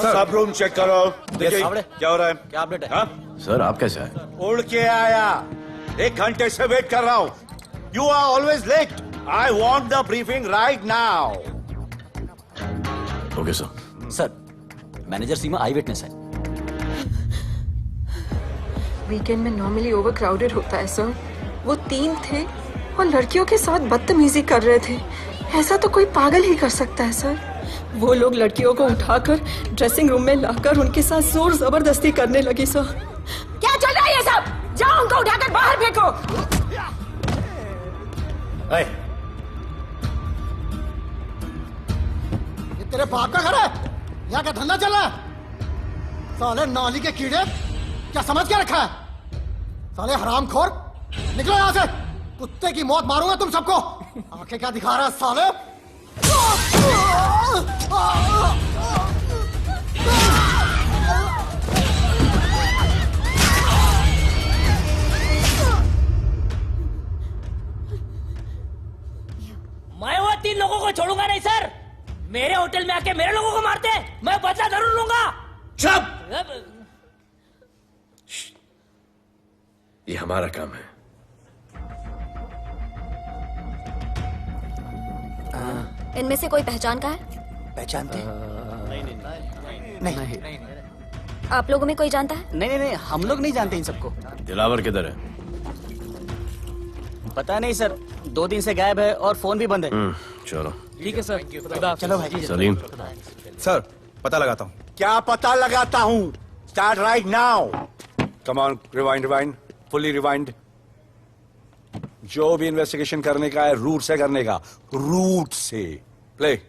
सब room check करो। देखिए क्या हो रहा है? क्या अपडेट है? हाँ? सर आप कैसे आए? उड़ के आया। 1 घंटे से वेट कर रहा हूँ। You are always late. I want the briefing right now. Okay sir. Sir, manager Seema I witness है। वीकेंड में नॉर्मली ओवर क्राउडेड होता है सर। वो 3 थे और लड़कियों के साथ बदतमीजी कर रहे थे। ऐसा तो कोई पागल ही कर सकता है सर। वो लोग लड़कियों को उठाकर ड्रेसिंग रूम में लाकर उनके साथ जोर जबरदस्ती करने लगी सर। क्या चल रहा है ये सब? जाओ उनको उठाकर बाहर फेंको। ये तेरे बाप का घर है? यहाँ का धंधा चल रहा है? साले नाली के कीड़े, क्या समझ के रखा है? साले हरामखोर, निकलो यहाँ से। कुत्ते की मौत मारूंगा तुम सबको। आंखें क्या दिखा रहा है साले? मैं वो 3 लोगों को छोड़ूंगा नहीं सर। मेरे होटल में आके मेरे लोगों को मारते, मैं बदला जरूर लूंगा। चुप! ये हमारा काम है। इनमें से कोई पहचान का है? पहचानते हैं? नहीं। आप लोगों में कोई जानता है? नहीं, हम लोग नहीं जानते इन सबको। दिलावर किधर है? पता नहीं सर, 2 दिन से गायब है और फोन भी बंद है। चलो ठीक है सर। चलो भाई। सलीम। सर पता लगाता हूँ। क्या पता लगाता हूँ? Start right now. Come on, rewind, fully rewind. जो भी इन्वेस्टिगेशन करने का है रूट से करने का, रूट से। Play.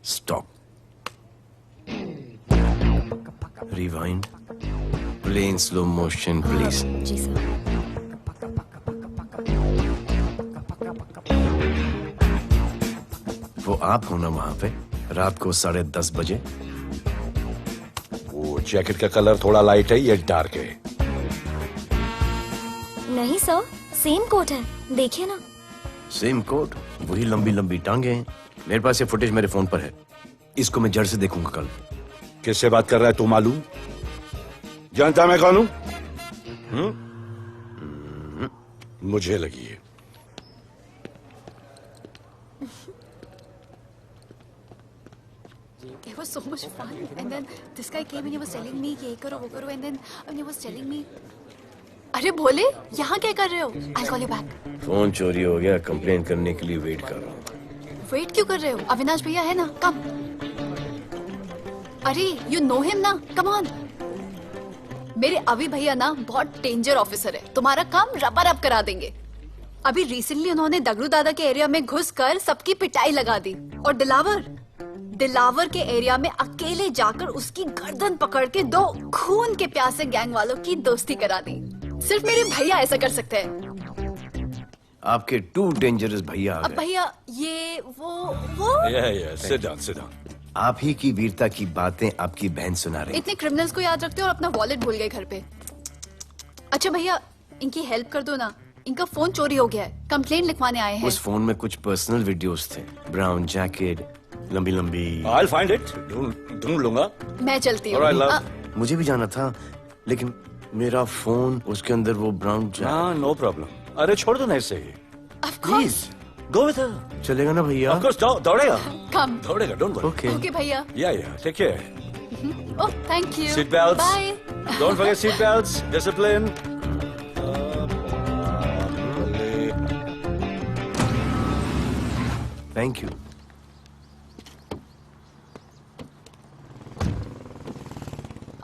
Stop. Rewind. Play in slow motion please. जी सर। वो आप हो ना वहां पे रात को 10:30 बजे? वो जैकेट का कलर थोड़ा लाइट है, ये डार्क है। नहीं सर, सेम कोट है, देखिए ना। सेम कोट, वही लंबी लंबी टांगे हैं। मेरे पास ये फुटेज मेरे फोन पर है, इसको मैं जड़ से देखूंगा कल। किससे बात कर रहा है तू मालूम? जानता मैं कौन हूं? मुझे लगी है। It was so much fun, and then this guy came and he was telling me ये करो वो करो, and then he was telling me, अरे भोले यहाँ क्या कर रहे हो? I'll call you back. Phone चोरी हो गया, कंप्लेन करने के लिए वेट कर रहा हूँ। वेट क्यों कर रहे हो? अविनाश भैया है ना, कम। अरे you know him ना, come on. मेरे अभी भैया ना बहुत डेंजर ऑफिसर है, तुम्हारा काम रबर अप करा देंगे। अभी रिसेंटली उन्होंने दगड़ू दादा के एरिया में घुसकर सबकी पिटाई लगा दी, और दिलावर के एरिया में अकेले जाकर उसकी गर्दन पकड़ के 2 खून के प्यासे गैंग वालों की दोस्ती करा दी। सिर्फ मेरे भैया ऐसा कर सकते हैं। आपके 2 डेंजरस भैया आ अब गए। भैया ये वो सिट डाउन। आप ही की वीरता की बातें आपकी बहन सुना रही। इतने क्रिमिनल्स को याद रखते हो और अपना वॉलेट भूल गए घर पे। अच्छा भैया, इनकी हेल्प कर दो ना, इनका फोन चोरी हो गया है, कंप्लेंट लिखवाने आए हैं। उस फोन में कुछ पर्सनल वीडियोस थे, ब्राउन जैकेट, लंबी लंबी। I'll find it. ढूंढ लूंगा। मैं चलती हूँ। मुझे भी जाना था, लेकिन मेरा फोन, उसके अंदर वो ब्राउन जैकेट। No problem. अरे छोड़ दो ना इसे। Please go with her. चलेगा ना भैया? Of course, दौड़ेगा। कम। दौड़ेगा, डोंट वरी। ओके भैया। Yeah, take care. Oh thank you. Seat belts. Bye. Don't forget seat belts. Discipline. Thank you.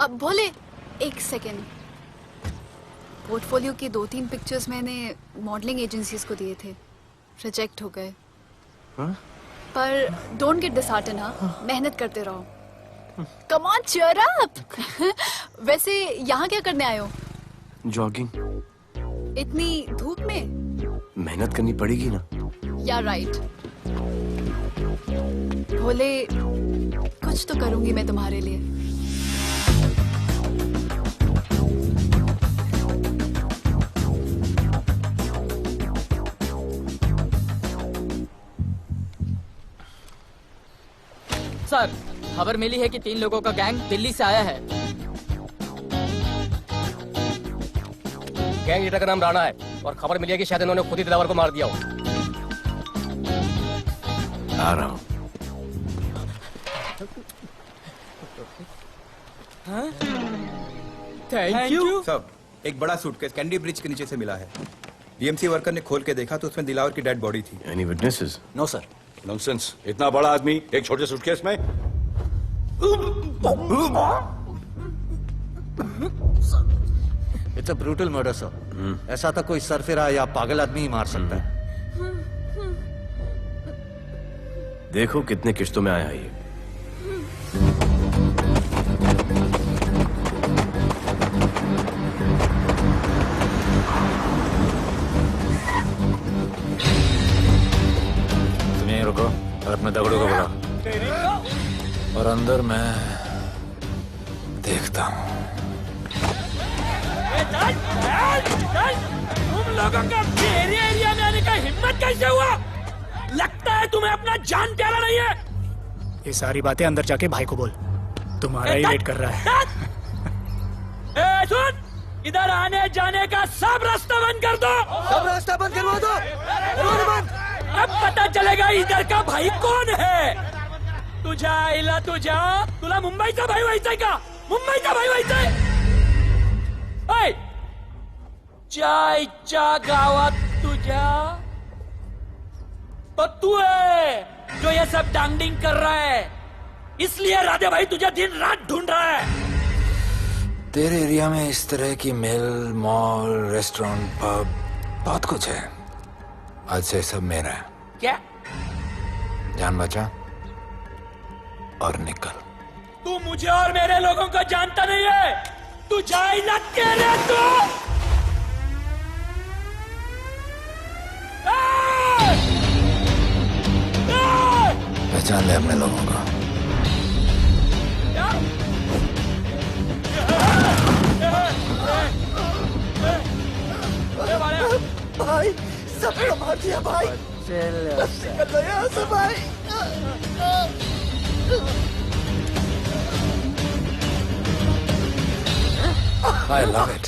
अब भोले एक सेकेंड, पोर्टफोलियो के 2-3 पिक्चर्स मैंने मॉडलिंग एजेंसीज को दिए थे, रिजेक्ट हो गए। पर डोंट गेट डिसहार्टन, हाँ, मेहनत करते रहो। Come on cheer up. वैसे यहाँ क्या करने आए हो? जॉगिंग। इतनी धूप में? मेहनत करनी पड़ेगी ना। या राइट। भोले कुछ तो करूंगी मैं तुम्हारे लिए। सर, खबर मिली है कि 3 लोगों का गैंग दिल्ली से आया है। गैंग लीडर का नाम राणा है और खबर मिली है कि शायद इन्होंने खुद ही दिलावर को मार दिया हो। आ रहा हूँ। Thank you. सब एक बड़ा सूटकेस कैंडी ब्रिज के नीचे से मिला है। बीएमसी वर्कर ने खोल के देखा तो उसमें दिलावर की डेड बॉडी थी। Any witnesses? No sir. Nonsense. इतना बड़ा आदमी एक छोटे सूटकेस में? It's a brutal murder sir. ऐसा था कोई सरफिरा या पागल आदमी ही मार सकता है। देखो कितने किश्तों में आया है ये। रुको और अपने दगड़ों को बुला, और अंदर मैं देखता हूँ। तुम लोगों का मेरे एरिया में आने का हिम्मत कैसे हुआ? लगता है तुम्हें अपना जान प्यारा नहीं है। ये सारी बातें अंदर जाके भाई को बोल, तुम्हारा ही वेट कर रहा है। सुन, इधर आने जाने का सब रास्ता बंद कर दो। सब रास्ता बंद करवा दो। अब पता चलेगा इधर का भाई कौन है। तुझा इला तुझा तुला मुंबईचा भाई व्हायचाय का? मुंबईचा भाई व्हायचाय? ओय चायच्या गावात तुझ्या तो तू है जो ये सब डांगडिंग कर रहा है, इसलिए राधे भाई तुझे दिन रात ढूंढ रहा है। तेरे एरिया में इस तरह की मिल, मॉल, रेस्टोरेंट, पब बहुत कुछ है। आज से सब मेरा है। क्या? जान बचा और निकल। तू मुझे और मेरे लोगों को जानता नहीं है। तू जाए ना तेरे तो पहचान ले अपने लोगों को। भाई सबको मार दिया भाई। निकल लो यहाँ से भाई। I love it.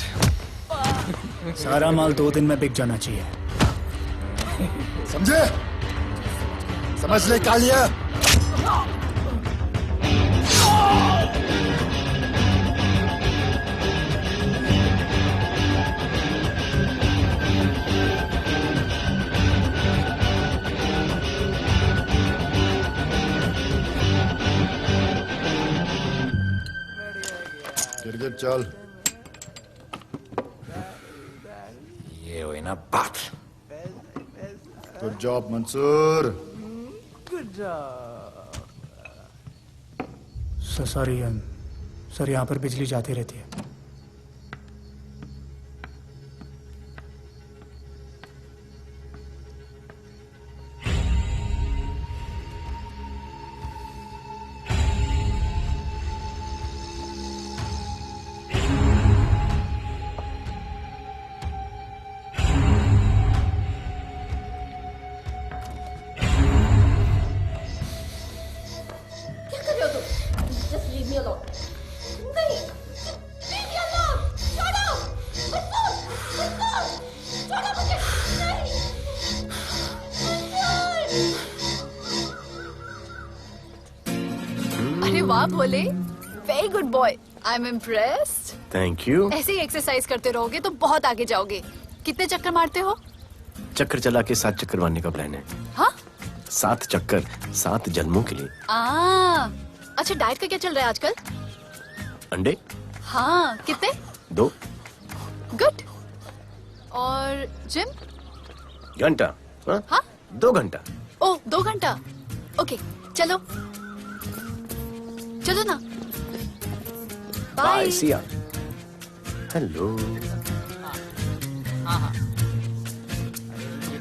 सारा माल 2 दिन में बिक जाना चाहिए। समझे? समझ ले कालिया। गिरगिट चल। ये हुई ना बात। Good job Mansoor. Sorry sir, यहाँ पर बिजली जाती रहती है। अरे वाह Bhole, very good boy, I am impressed. Thank you. ऐसे ही एक्सरसाइज करते रहोगे तो बहुत आगे जाओगे। कितने चक्कर मारते हो? चक्कर चला के 7 चक्कर मारने का प्लान है। हाँ? 7 चक्कर 7 जन्मों के लिए। अच्छा, डाइट का क्या चल रहा है आजकल? अंडे? हाँ, कितने? 2 गुड। और जिम? घंटा। हाँ? 2 घंटा। ओह, 2 घंटा। ओके, चलो चलो ना। बाय, सी या। हेलो।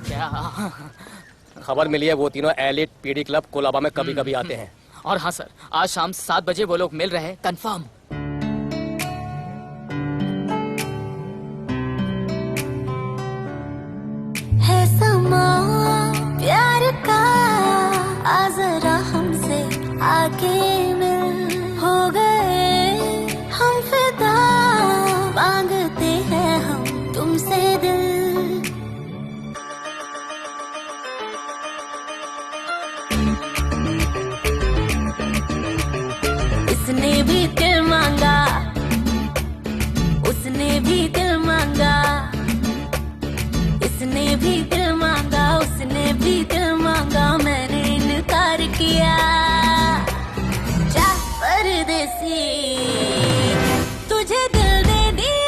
क्या खबर मिली है? वो तीनों एलिट पीडी क्लब कोलाबा में कभी कभी आते हैं। और हाँ सर, आज शाम 7 बजे वो लोग मिल रहे हैं, कंफर्म। है समा प्यार का, आ जरा हमसे आके मिल। हो गए हम फिदा, मांगते हैं हम तुमसे दिल। इसने भी दिल मांगा, उसने भी दिल मांगा, इसने भी दिल मांगा, उसने भी दिल मांगा, मैंने इनकार किया। जा परदेसी, तुझे दिल दे दिया।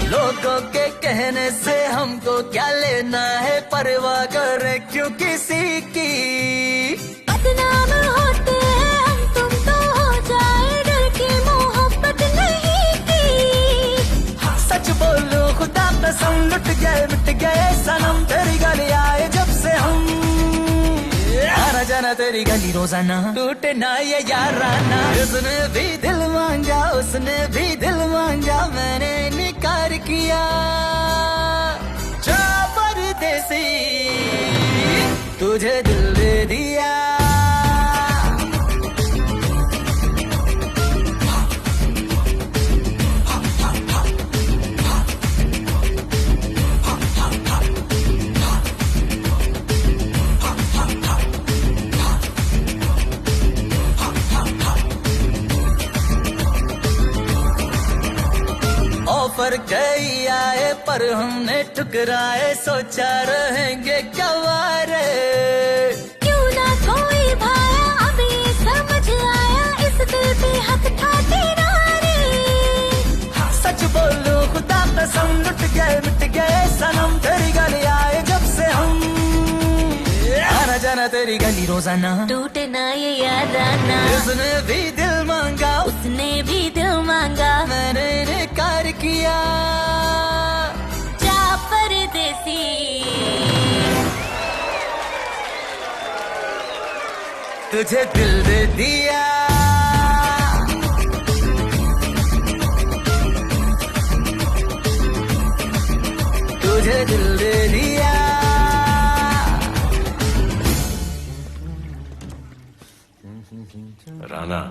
लोगों के कहने से हमको क्या लेना है, परवाह करे क्यों किसी की। बदनाम होते हैं हम, तुम तो हो जाए, डर की मोहब्बत नहीं की। सच बोलो खुदा कसम, लुट गए मिट गए सनम, तेरी गली आए जब से हम। आना जाना तेरी गली रोजाना, टूटे ना ये याराना। उसने भी दिल मांगा, उसने भी दिल मांगा, मैंने इनकार किया। तुझे दिल दे दिया ऑफर कई आए पर हमने ठुकराए सोचा रहेंगे क्या वारे क्यों ना कोई भाया अब ये समझ आया इस दिल पे हक था तेरा रे सच बोलूं खुदा कसम लुट गए सनम तेरी गली आए जब से हम आना जाना तेरी गली रोजाना टूटे ना ये यादाना उसने भी दिल मांगा उसने भी दिल मांगा मैंने इनकार किया जा परदेसी तुझे दिल दे दिया तुझे दिल दे दिया राणा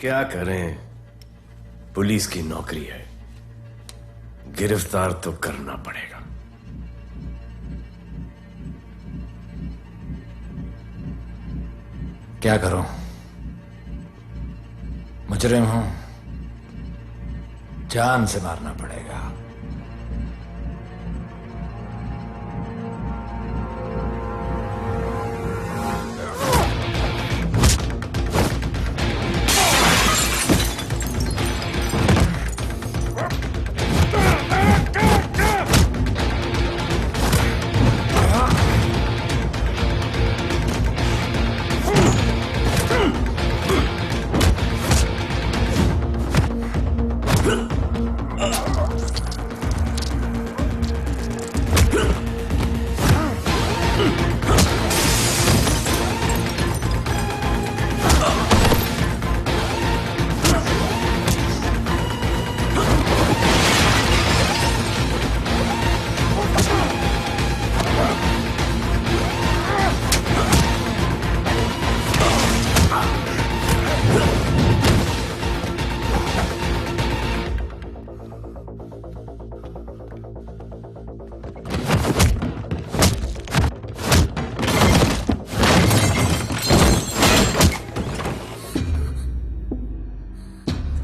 क्या करें, पुलिस की नौकरी है, गिरफ्तार तो करना पड़ेगा। क्या करूं? मुजरिम हूं, जान से मारना पड़ेगा।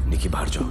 निकी बाहर जाओ।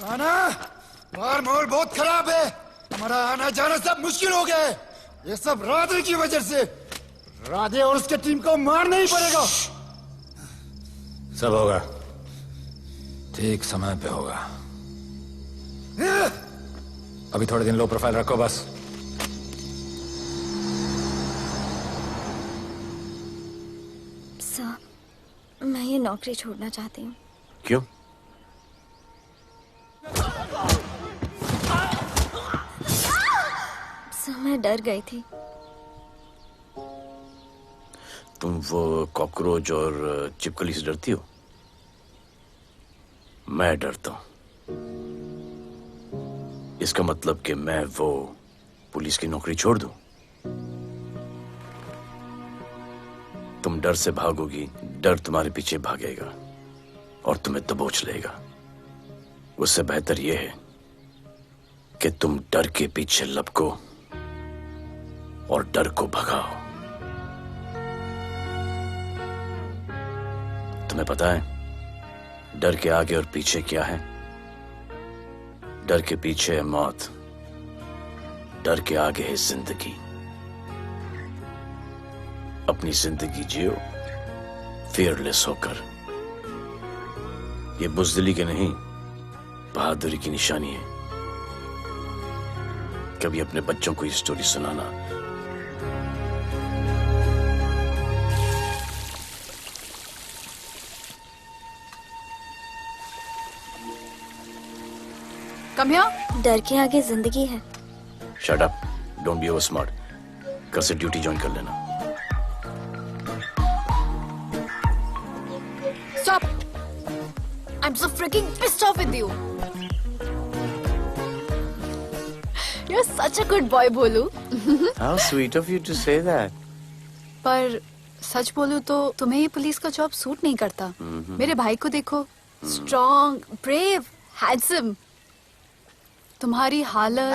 आना मार मोल बहुत खराब है। हमारा आना जाना सब मुश्किल हो गया है। ये सब राधे की वजह से। राधे और उसके टीम को मारना ही पड़ेगा। सब होगा, ठीक समय पे होगा। अभी थोड़े दिन लो प्रोफाइल रखो बस। सर, मैं ये नौकरी छोड़ना चाहती हूँ। क्यों? सर, मैं डर गई थी। तुम वो कॉकरोच और चिपकली से डरती हो? मैं डरता हूं। इसका मतलब कि मैं वो पुलिस की नौकरी छोड़ दूं? तुम डर से भागोगी, डर तुम्हारे पीछे भागेगा और तुम्हें दबोच लेगा। उससे बेहतर यह है कि तुम डर के पीछे लपको और डर को भगाओ। तुम्हें पता है डर के आगे और पीछे क्या है? डर के पीछे है मौत, डर के आगे है जिंदगी। अपनी जिंदगी जियो फियरलेस होकर। ये बुज़दिली की नहीं, बहादुरी की निशानी है। कभी अपने बच्चों को ये स्टोरी सुनाना। Come here. डर के आगे जिंदगी है। Shut up, don't be over smart. कल से ड्यूटी ज्वाइन कर लेना। Stop. I'm so freaking pissed off with you. You're such a good boy, बोलू। How sweet of you to say that. पर सच बोलूं तो तुम्हें ये पुलिस का जॉब सूट नहीं करता। मेरे भाई को देखो, स्ट्रॉन्ग, ब्रेव, हैंडसम। तुम्हारी हालत।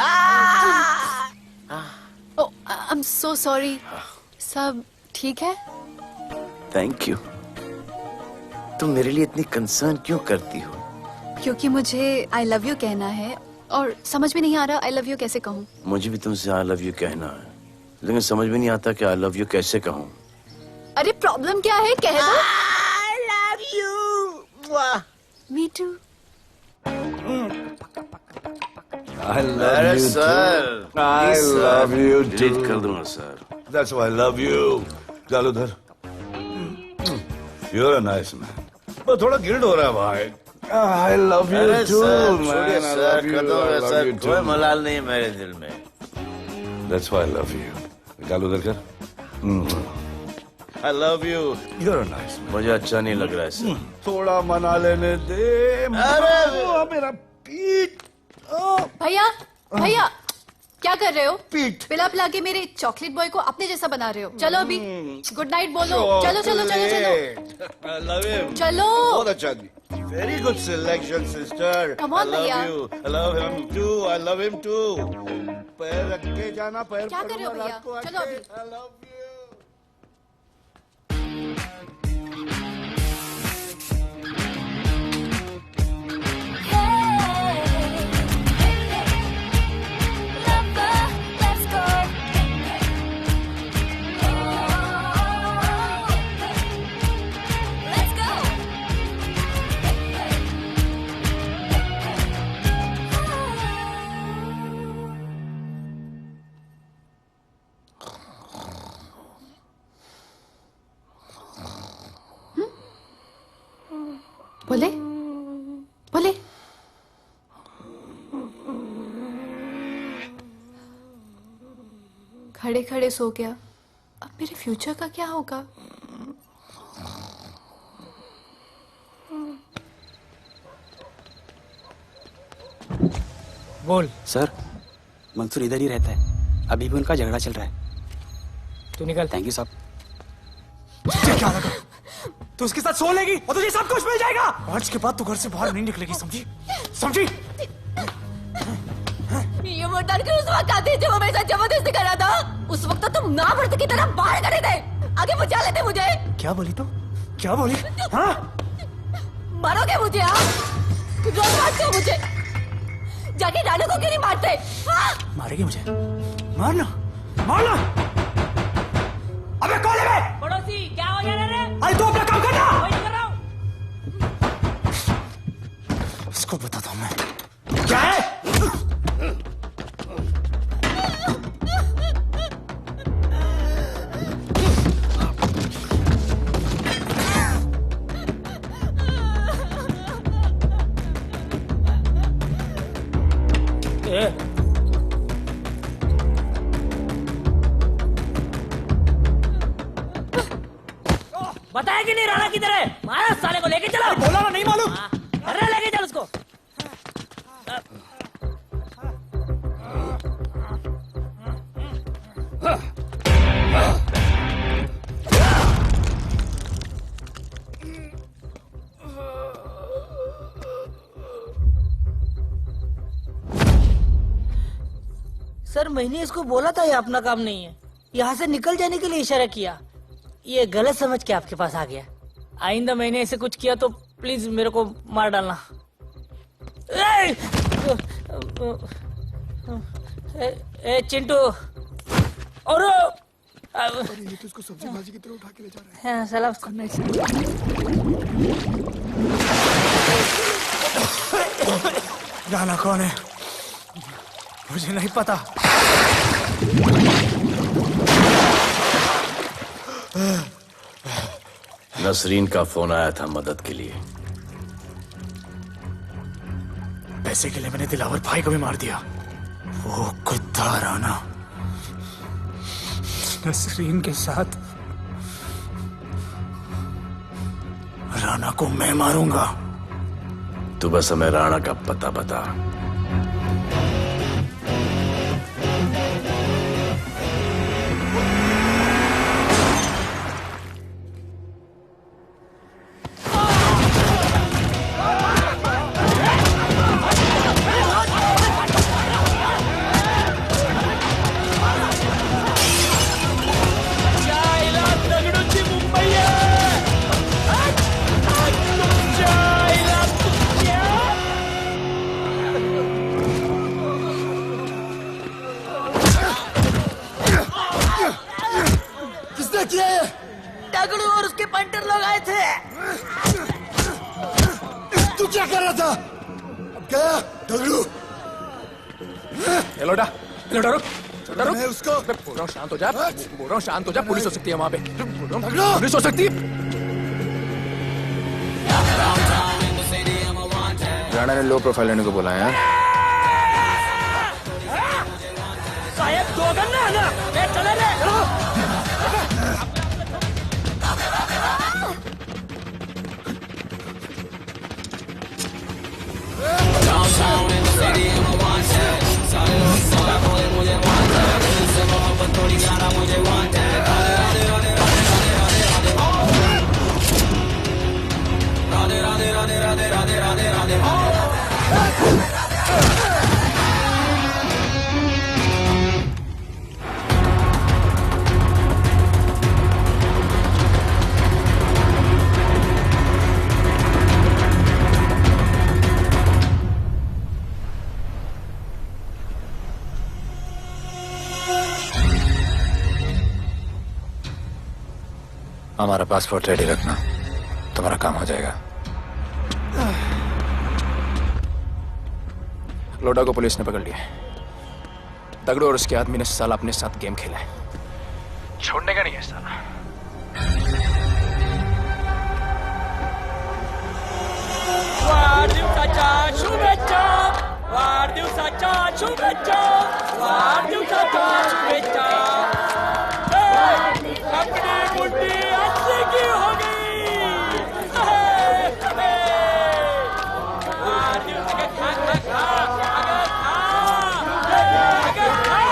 ओह, आई एम सो सॉरी। सब ठीक है? Thank you. तुम मेरे लिए इतनी कंसर्न क्यों करती हो? क्योंकि मुझे आई लव यू कहना है और समझ में नहीं आ रहा आई लव यू कैसे कहूँ। मुझे भी तुमसे आई लव यू कहना है, लेकिन समझ में नहीं आता कि आई लव यू कैसे कहूँ। अरे प्रॉब्लम क्या है, कह दो। I love you. Me too. I love you too. I love you too. Delete कर दूंगा sir. That's why I love you. चल उधर। You're a nice man. बस थोड़ा गिल्ड हो रहा है भाई। I love you too, man. I love you. I love you too. कोई मलाल नहीं है मेरे दिल में। That's why I love you. चल उधर कर। I love you. You're a nice man. मुझे अच्छा नहीं लग रहा है सर। थोड़ा मना लेने दे। मेरा पीठ। भैया, भैया, क्या कर रहे हो? पिला पिला के मेरे चॉकलेट बॉय को अपने जैसा बना रहे हो। चलो अभी गुड नाइट बोलो। चलो चलो चलो चलो। I love him. चलो। बहुत अच्छा आदमी। Very good selection, sister. Come on, I love भैया। you. I love him too. I love him too. पैर रख के जाना, पैर क्या कर रहे हो भैया? चलो अभी। I love you. बोले बोले। खड़े खड़े सो गया। अब मेरे फ्यूचर का क्या होगा? बोल। सर, मंसूर इधर ही रहता है। अभी भी उनका झगड़ा चल रहा है। तू निकल। थैंक यू साहब। तुझे क्या लगा तू उसके साथ सो लेगी और तुझे सब कुछ मिल जाएगा? आज के बाद तू घर से बाहर नहीं निकलेगी, समझी? समझी? ये वो डर के उस वक्त आते जब वो मेरे साथ जबरदस्ती कर रहा था। उस वक्त तो तुम ना भरते की तरह बाहर करे थे, आगे बचा लेते मुझे। क्या बोली तू? क्या बोली? हाँ? मारोगे मुझे? आप रोज मारते हो मुझे। जाके राणा को क्यों नहीं मारते? हाँ? मारेगी मुझे? मारना, मारना। अबे कौन है बे? पड़ोसी क्या हो गया रे? अरे तू अपना काम करना। वही कर रहा हूँ। इसको बताता हूँ मैं। क्या है? बताया कि नहीं राणा किधर है? मारा साले को, लेके चलो। बोला ना, नहीं मालूम। अरे लेके चल उसको। सर मैंने इसको बोला था ये अपना काम नहीं है, यहाँ से निकल जाने के लिए इशारा किया, ये गलत समझ के आपके पास आ गया। आइंदा मैंने ऐसे कुछ किया तो प्लीज मेरे को मार डालना। ए चिंटू और ये तो इसको सब्जी भाजी की तरह उठा के ले जा रहा है। हाँ, साला उसको नहीं राणा कौन है मुझे नहीं पता। नसरीन का फोन आया था मदद के लिए। पैसे के लिए मैंने दिलावर भाई को भी मार दिया। वो कुत्ता राणा नसरीन के साथ, राणा को मैं मारूंगा। तू बस हमें राणा का पता बता। दगड़ू और उसके पंटर लोग आए थे। तू क्या कर रहा था? अब गया दगड़ू। ये लोटा रुक। मैं उसको बोल रहा हूँ शांत हो जा, पुलिस हो सकती है वहाँ पे, पुलिस हो सकती है। राणा ने लो प्रोफाइल लेने को बोला है। साहब दो गन ना मैं चले रे। Downtown in the city, I'm a wanted. सारे लोग सारा बोले मुझे wanted. दिल से मोहब्बत थोड़ी ज्यादा मुझे wanted. राधे राधे राधे राधे राधे राधे राधे राधे राधे। हमारा पासपोर्ट रेडी रखना, तुम्हारा काम हो जाएगा। लोडा को पुलिस ने पकड़ लिया। दगड़ू और उसके आदमी ने साला अपने साथ गेम खेला है, छोड़ने का नहीं है साला। वाढदिवसाच्या शुभेच्छा, वाढदिवसाच्या शुभेच्छा, वाढदिवसाच्या शुभेच्छा। अपनी मुट्ठी अच्छी की हो गई। वाढदिवस के खा खा खा अगर खा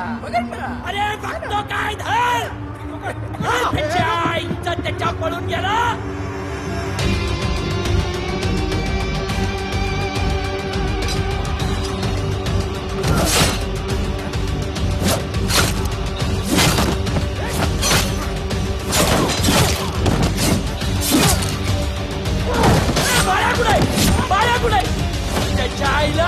अरे बघतो काय धर त्याच्या आईचा त्याच्या पळून गेला बाळा कुठे त्याच्या आईला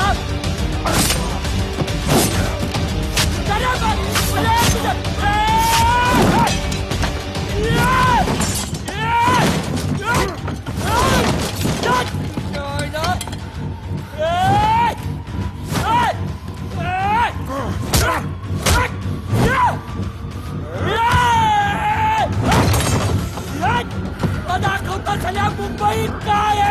दाखवता झाल्या मुंबई काय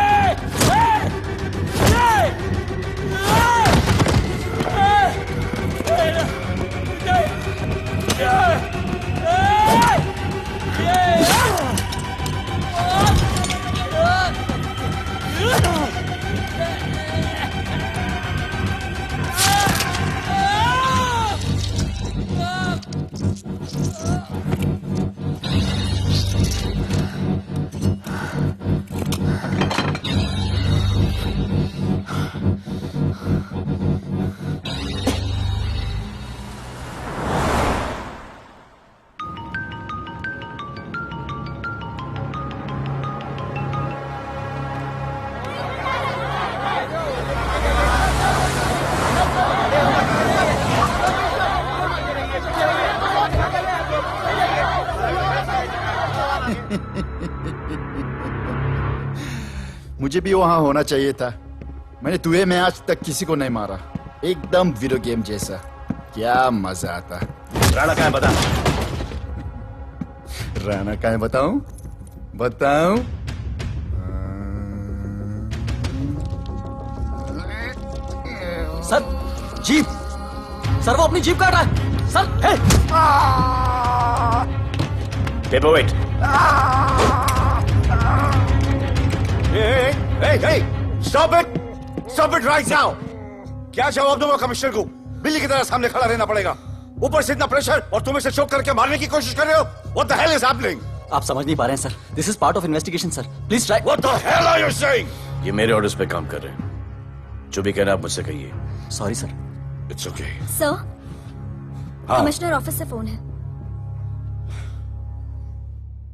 मुझे भी वहां होना चाहिए था। मैंने तुम्हें मैं आज तक किसी को नहीं मारा। एकदम वीडियो गेम जैसा। क्या मजा आता। राणा कहाँ है बता। राणा कहाँ है बताऊं? बताऊं? सर जीप सर वो अपनी जीप काट रहा है sir. Paper weight. Hey, stop it right now! क्या जवाब दूंगा कमिश्नर को? बिल्ली की तरह सामने खड़ा रहना पड़ेगा। ऊपर से इतना प्रेशर और तुम इसे चोक करके मारने की कोशिश कर रहे हो? What the hell is happening? आप समझ नहीं पा रहे हैं sir. This is part of investigation sir. Please try। What the hell are you saying? ये मेरे ऑर्डर्स पे काम कर रहे हैं। जो भी कहना आप मुझसे कहिए। Sorry sir. It's okay। Sir commissioner office से फोन है।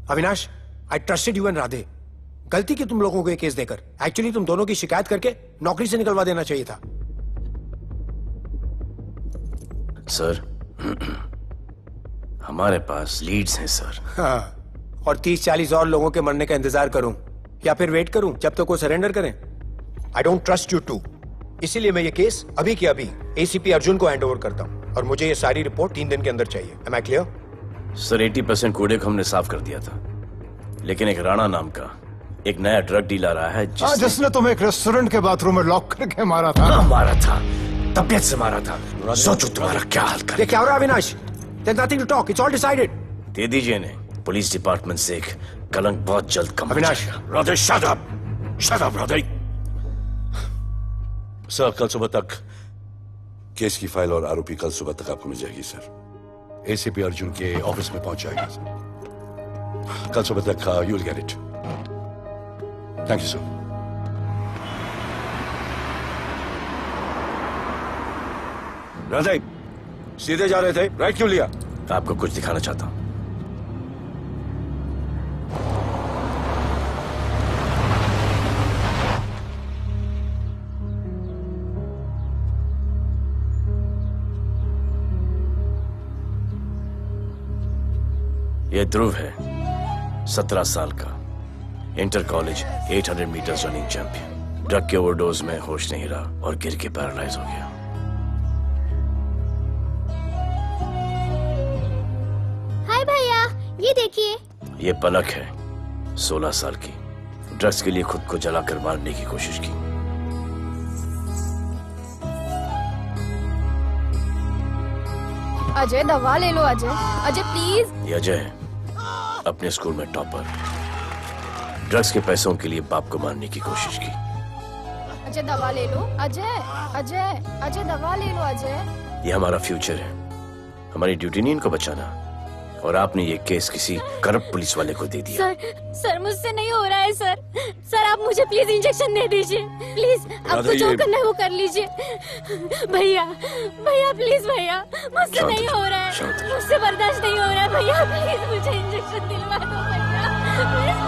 Avinash, I trusted you and Radhe. गलती की तुम लोगों को ये केस देकर। एक्चुअली तुम दोनों की शिकायत करके नौकरी से निकलवा देना चाहिए था। सर हमारे पास लीड्स हैं सर। हाँ, और 30-40 और लोगों के मरने का इंतजार करूं या फिर वेट करूं जब तक वो सरेंडर करें? I don't trust you too. इसीलिए मैं ये केस अभी के अभी एसीपी अर्जुन को हैंड ओवर करता हूं और मुझे ये सारी रिपोर्ट 3 दिन के अंदर चाहिए। M I clear? सर 80% कूड़े को हमने साफ कर दिया था, लेकिन एक राणा नाम का एक नया ड्रग डीलर आया है जिसने तुम्हें एक रेस्टोरेंट के बाथरूम में लॉक करके मारा था। हाँ, मारा था, तबीयत से मारा था। सोचो तुम्हारा क्या हाल कर। ये क्या हो रहा है Avinash? There's nothing to talk. It's all decided. दे दीजिए इन्हें। पुलिस डिपार्टमेंट से एक कलंक बहुत जल्द कम हो अविनाश, जाएगा। Radhe shut up Radhe. Sir कल सुबह तक केस की फाइल और आरोपी कल सुबह तक आपको मिल जाएगी सर। एसीपी अर्जुन के ऑफिस में पहुंच जाएगा सर। कल सुबह तक you will get it. Thank you sir. Radhe सीधे जा रहे थे, राइट क्यों लिया? आपको कुछ दिखाना चाहता हूं। यह ध्रुव है, 17 साल का, inter college 800 meter running champion. Drug के ओवरडोज में होश नहीं रहा और गिर के पैरालाइज हो गया। हाय भैया, ये देखिए। ये पलक है, 16 साल की, ड्रग्स के लिए खुद को जलाकर मारने की कोशिश की। अजय दवा ले लो। अजय प्लीज। ये अजय है, अपने स्कूल में टॉपर। ड्रग्स के पैसों के लिए बाप को मारने की कोशिश की। अजय दवा ले लो। अजय दवा ले लो। अजय ये हमारा फ्यूचर है, हमारी ड्यूटी नहीं इनको बचाना, और आपने ये केस किसी करप्ट पुलिस वाले को दे दिया। सर मुझसे नहीं हो रहा है सर। सर आप मुझे प्लीज इंजेक्शन दे दीजिए प्लीज। आपको जो करना है वो कर लीजिए। भैया भैया प्लीज भैया, मुझसे नहीं हो रहा है, मुझसे बर्दाश्त नहीं हो रहा है भैया, प्लीज मुझे इंजेक्शन दिलवा दो भैया।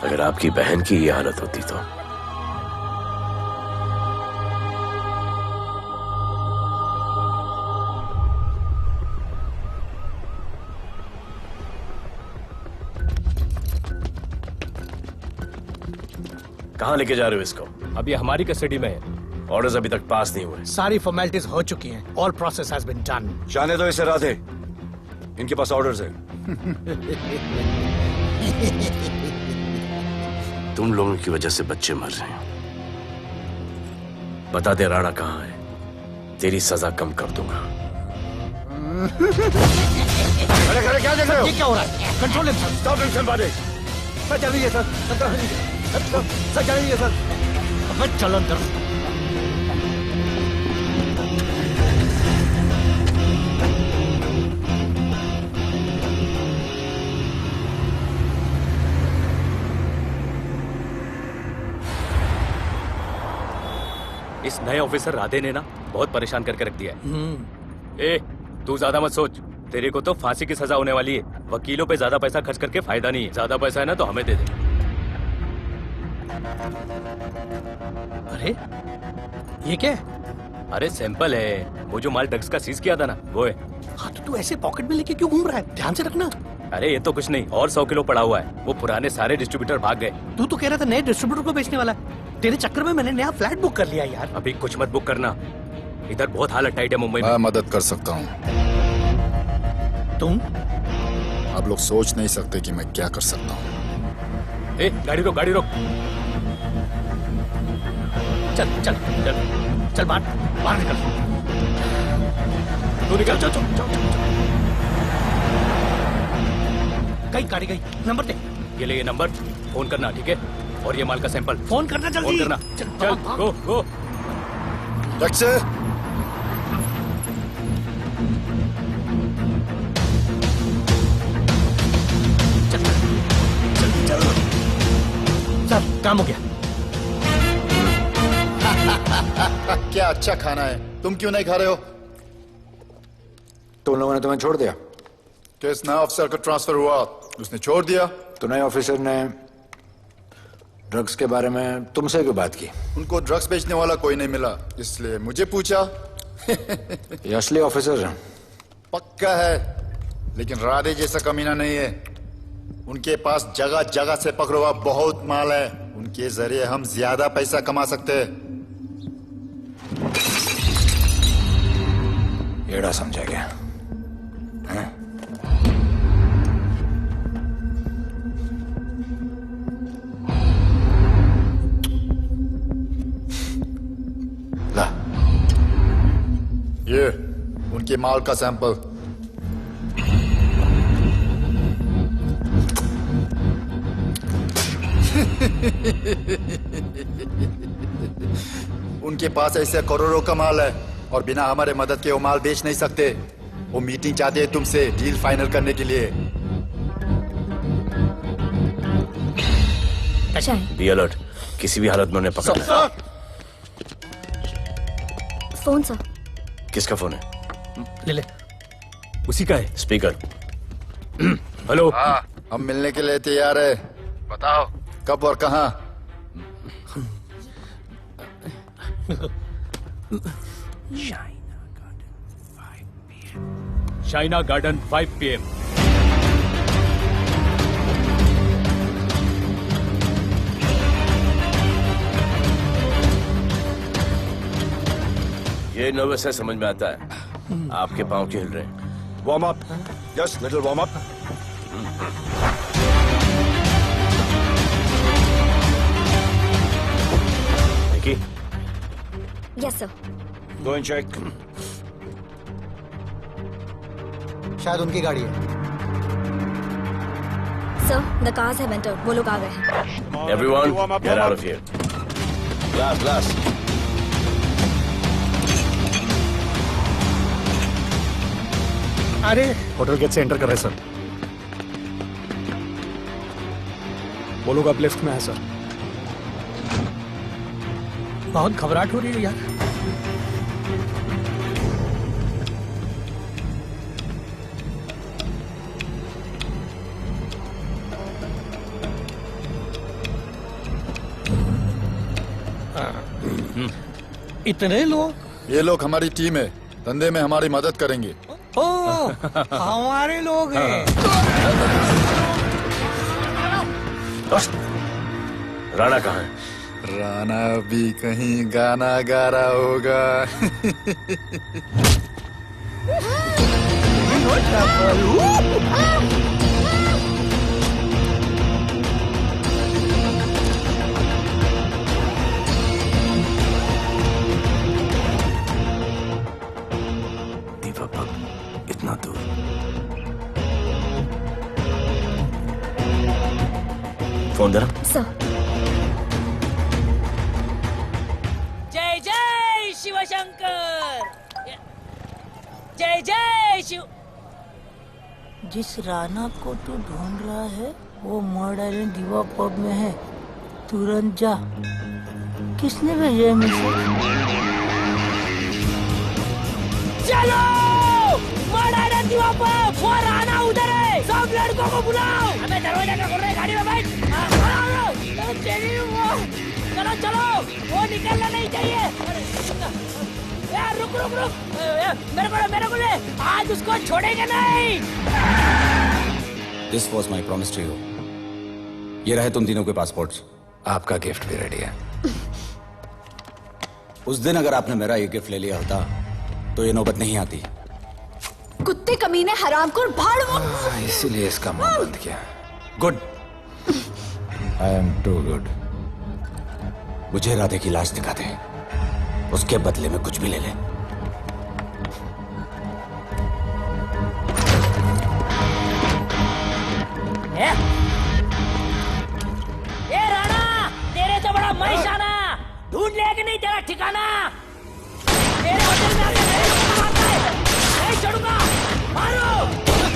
अगर आपकी बहन की ये हालत होती तो कहाँ लेके जा रहे हो इसको? अभी हमारी कस्टडी में है। ऑर्डर्स अभी तक पास नहीं हुए। सारी फॉर्मेलिटीज हो चुकी हैं। All process has been done. जाने दो इसे राधे, इनके पास ऑर्डर्स है। तुम लोगों की वजह से बच्चे मर रहे हैं। बता दे राणा कहाँ है, तेरी सजा कम कर दूंगा। अरे क्या देख रहे हो? ये क्या हो रहा है? Control himself. स्टॉप हिमसेल्फ बारे। सर चल रही है सर। सर चल रही है सर। अब चलो अंदर। इस नए ऑफिसर राधे ने ना बहुत परेशान करके रख दिया है। ए, तू ज्यादा मत सोच, तेरे को तो फांसी की सजा होने वाली है। वकीलों पे ज्यादा पैसा खर्च करके फायदा नहीं है। ज्यादा पैसा है ना तो हमें दे दे। अरे ये क्या है? अरे सैंपल है, वो जो माल ड्रग्स का सीज किया था ना वो है। हाँ तो तू ऐसे पॉकेट में लेके क्यों घूम रहा है? ध्यान से रखना। अरे ये तो कुछ नहीं, और 100 किलो पड़ा हुआ है। वो पुराने सारे डिस्ट्रीब्यूटर भाग गए। तू तो कह रहा था नए डिस्ट्रीब्यूटर को बेचने वाला है। तेरे चक्कर में मैंने नया फ्लैट बुक कर लिया यार। अभी कुछ मत बुक करना, इधर बहुत हालत टाइट है मुंबई में। मैं मदद कर सकता हूँ। तुम? आप लोग सोच नहीं सकते कि मैं क्या कर सकता हूँ। ए, गाड़ी रोक, गाड़ी रोक। चल चल चल चल बाहर निकल। तू निकल। चल चल चल कहीं गाड़ी गई। नंबर दे। ये ले ये नंबर, फोन करना ठीक है? और ये माल का सैंपल फोन करना जल्दी। फोन करना। चल गो गो। टैक्सी। सर काम हो गया। क्या अच्छा खाना है, तुम क्यों नहीं खा रहे हो? तो उन लोगों ने तुम्हें छोड़ दिया? केस नए ऑफिसर का ट्रांसफर हुआ, उसने छोड़ दिया। तो नए ऑफिसर ने ड्रग्स के बारे में तुमसे क्यों बात की? उनको ड्रग्स बेचने वाला कोई नहीं मिला, इसलिए मुझे पूछा। ये असली ऑफिसर है? पक्का है, लेकिन राधे जैसा कमीना नहीं है। उनके पास जगह जगह से पकड़ा हुआ बहुत माल है, उनके जरिए हम ज्यादा पैसा कमा सकते हैं। एड़ा समझा गया? हैं? ला। ये उनके माल का सैंपल। उनके पास ऐसे करोड़ों का माल है और बिना हमारे मदद के वो माल बेच नहीं सकते। वो मीटिंग चाहते हैं तुमसे डील फाइनल करने के लिए। बी अलर्ट, किसी भी हालत में उन्हें पकड़ना है। Phone sir. किसका फोन है? ले ले। उसी का है। स्पीकर। हेलो। हाँ, हम मिलने के लिए तैयार है। बताओ कब और कहाँ? Shaina garden 5 PM। ये नर्वस है, समझ में आता है। आपके पांव क्यों हिल रहे हैं? Warm up, just little warm up. Nikki. Yes sir. Go and check. शायद उनकी गाड़ी है। Sir the cars have entered, वो लोग आ गए हैं। Everyone, get out of here. Glass, glass. अरे होटल गेट से एंटर कर रहे सर। वो लोग अब लिफ्ट में है सर। बहुत घबराहट हो रही है यार। इतने लोग? ये लोग हमारी टीम है, धंधे में हमारी मदद करेंगे। ओ, हमारे लोग हैं। राणा कहाँ है? राणा भी कहीं गाना गा रहा होगा। इतना दूर। फोन जरा। जय जय शिवशंकर, जय जय शिव। जिस राणा को तू ढूंढ रहा है वो मर्डर इन दीवा पब में है, तुरंत जा। किसने भेजा है मैसेज? चलो मर्डर इन दीवा पब, वो राणा उधर है, सब लड़कों को बुलाओ। हमें दरवाजा का खोल रहे, गाड़ी में बैठ। चलो चलो, वो निकलना नहीं चाहिए। यार रुक रुक रुक, मेरे को ले, आज उसको छोड़ेंगे नहीं। This was my promise to you. ये रहे तुम तीनों के पासपोर्ट्स। आपका गिफ्ट भी रेडी है। उस दिन अगर आपने मेरा ये गिफ्ट ले लिया होता तो ये नौबत नहीं आती। कुत्ते कमीने हरामखोर भाड़। इसीलिए इसका मुंह बंद किया। Good. I am too good. मुझे राधे की लाश दिखा दे, उसके बदले में कुछ भी ले ले। ए राणा, तेरे से बड़ा मैं शाना, ढूंढ लिया कि नहीं तेरा ठिकाना? तेरे होटल में आके नहीं छोड़ूंगा, मारो,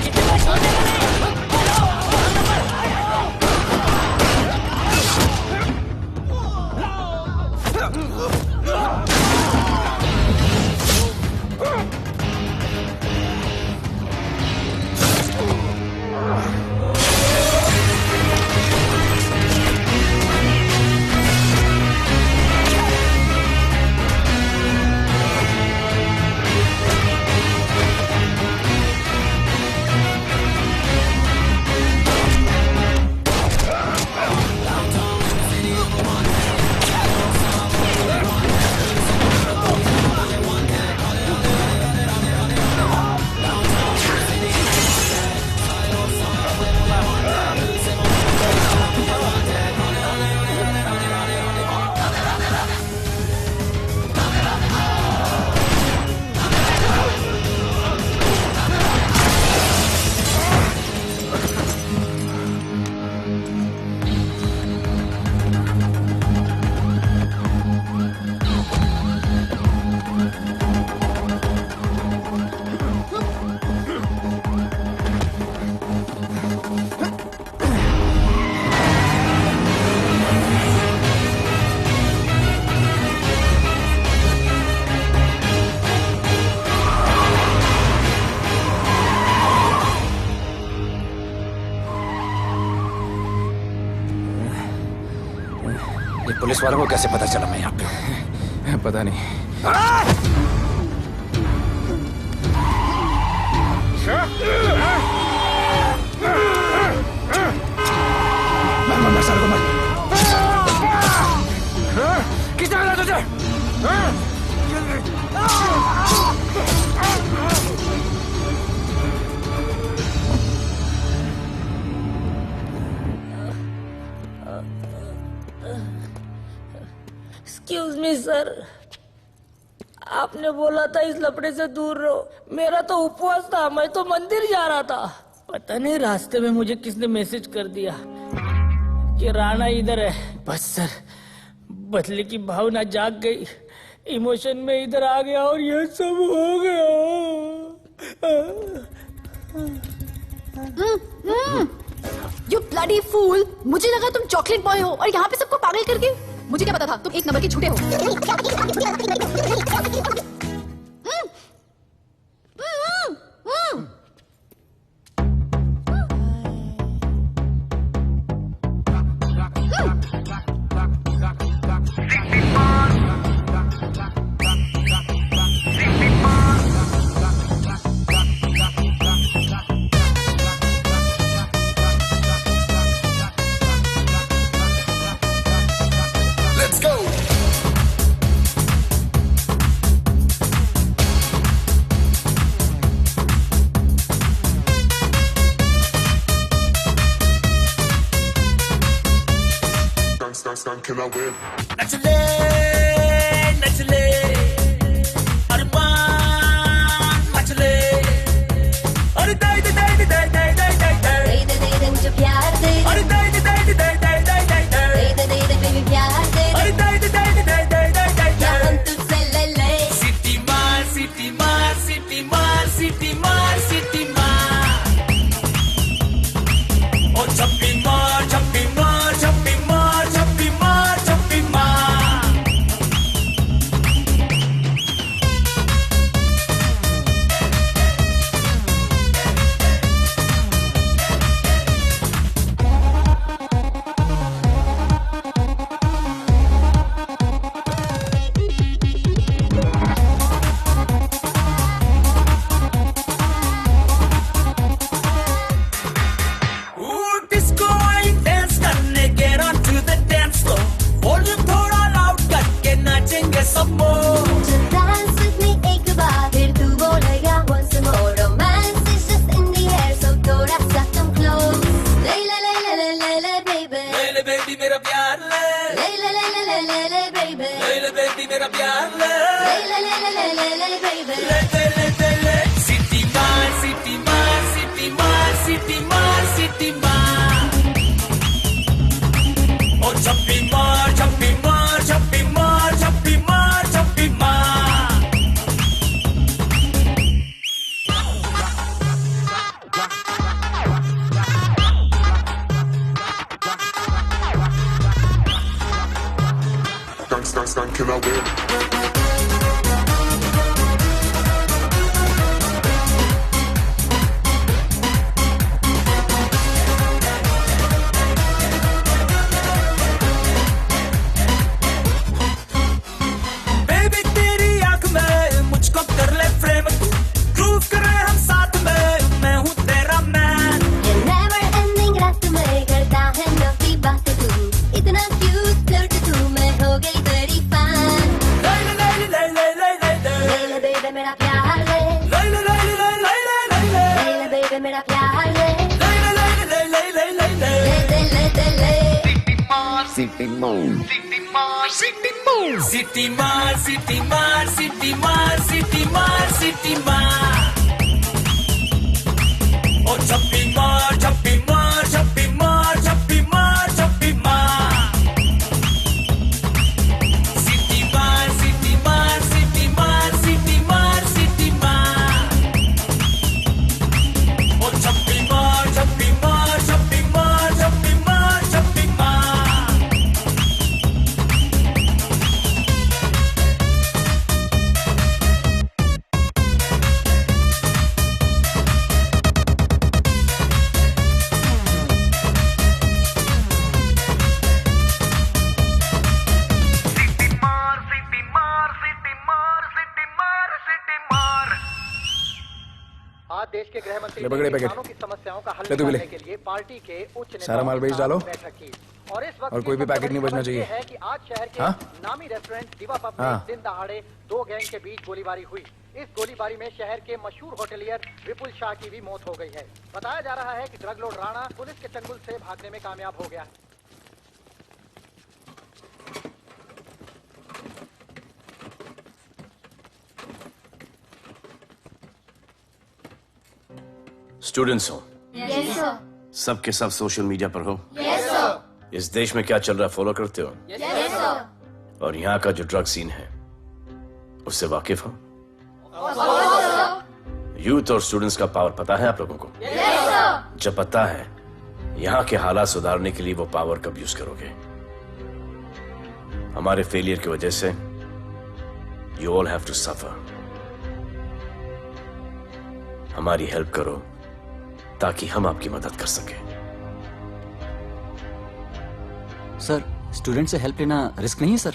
किसी को छोड़ने का नहीं। पुलिस वालों को कैसे पता चला मैं यहाँ पे? पता नहीं। मर सारे को मर। किसने बोला तुझे? एक्सक्यूज मी सर, आपने बोला था इस लफड़े से दूर रहो। मेरा तो उपवास था, मैं तो मंदिर जा रहा था। पता नहीं रास्ते में मुझे किसने मैसेज कर दिया कि राणा इधर है। बस सर, बदले की भावना जाग गई, इमोशन में इधर आ गया और यह सब हो गया। You bloody fool! मुझे लगा तुम चॉकलेट बॉय हो और यहाँ पे सबको पागल करके। मुझे क्या पता था तुम एक नंबर के झूठे हो। Can I win? नचले नचले अरमान मचले अरे दाई दे दाई दे दाई दाई दाई दाई दाई दे दे मुझे प्यार दे अरे दाई दे दाई दे दाई दाई दाई दाई दाई दे बेबी प्यार दे अरे दाई दे दाई दे दाई दाई दाई दाई या हम तुझसे ले ले सिटी मार सिटी मार सिटी मार सिटी मार सिटी मार ओ छप्पी मार छप्पी मार छप्पी मार छप्पी मार छप्पी मार डिस्को आई डांस करने get on to the dance floor volume थोड़ा लाउड करके नाचेंगे सब Just dance with me एक बार फिर तू बोलेगा once more romance is just in the air so थोड़ा सा come close ले ले ले ले ले ले ले baby ले बेबी मेरा प्यार ले ले ले ले ले ले ले ले baby ले बेबी मेरा प्यार ले ले ले ले ले ले ले baby ले सिटी मार सिटी मार सिटी मार सिटी मार सिटी मार ओ छप्पी मार छप्पी मार छप्पी मार छप्पी मार छप्पी मार Can I win? बेबी तेरी आंख में मुझको कर ले फ्रेम तू ग्रूव करे हम साथ में मैं हूँ तेरा मैन ये never ending रात में करता है नफी बात तू इतना cute flirt तू मैं हो गई तेरी fan ले ले ले ले ले ले ले ले ले ले baby मेरा प्यार ले ले ले ले ले ले ले ले ले ले baby मेरा प्यार ले ले ले ले ले ले ले ले ले ले सिटी मार सिटी मार सिटी मार सिटी मार सिटी मार सिटी मार सिटी मार ओ छप्पी मार छप्पी मार छप्पी मार छप्पी मार छप्पी मार सिटी मार सिटी मार सिटी मार सिटी मार सिटी मार ओ छप्पी मार छप्पी मार छप्पी मार छप्पी मार छप्पी मार आज देश के गृह मंत्री ले पकड़े ने पैकेट। किसानों की समस्याओं का हल ले तू भी ले। निकालने के लिए पार्टी के उच्च नेताओं सारा माल के बेच साथ डालो। बैठक की। और इस वक्त और कोई भी पैकेट नहीं बचना चाहिए। है कि आज शहर के हाँ? नामी रेस्टोरेंट दिवा पब में हाँ। दिन दहाड़े दो गैंग के बीच गोलीबारी हुई। इस गोलीबारी में शहर के मशहूर होटलियर विपुल शाह की भी मौत हो गई है। बताया जा रहा है कि ड्रग लॉर्ड राणा पुलिस के चंगुल से भागने में कामयाब हो गया। स्टूडेंट्स हो yes sir सब के सब सोशल मीडिया पर हो yes sir इस देश में क्या चल रहा है फॉलो करते हो yes sir और यहाँ का जो ड्रग सीन है उससे वाकिफ हो यूथ और स्टूडेंट्स का पावर पता है आप लोगों को? जब पता है, यहाँ के हालात सुधारने के लिए वो पावर कब यूज करोगे? हमारे फेलियर की वजह से you all have to suffer. हमारी हेल्प करो ताकि हम आपकी मदद कर सकें। सर, स्टूडेंट से हेल्प लेना रिस्क नहीं है सर?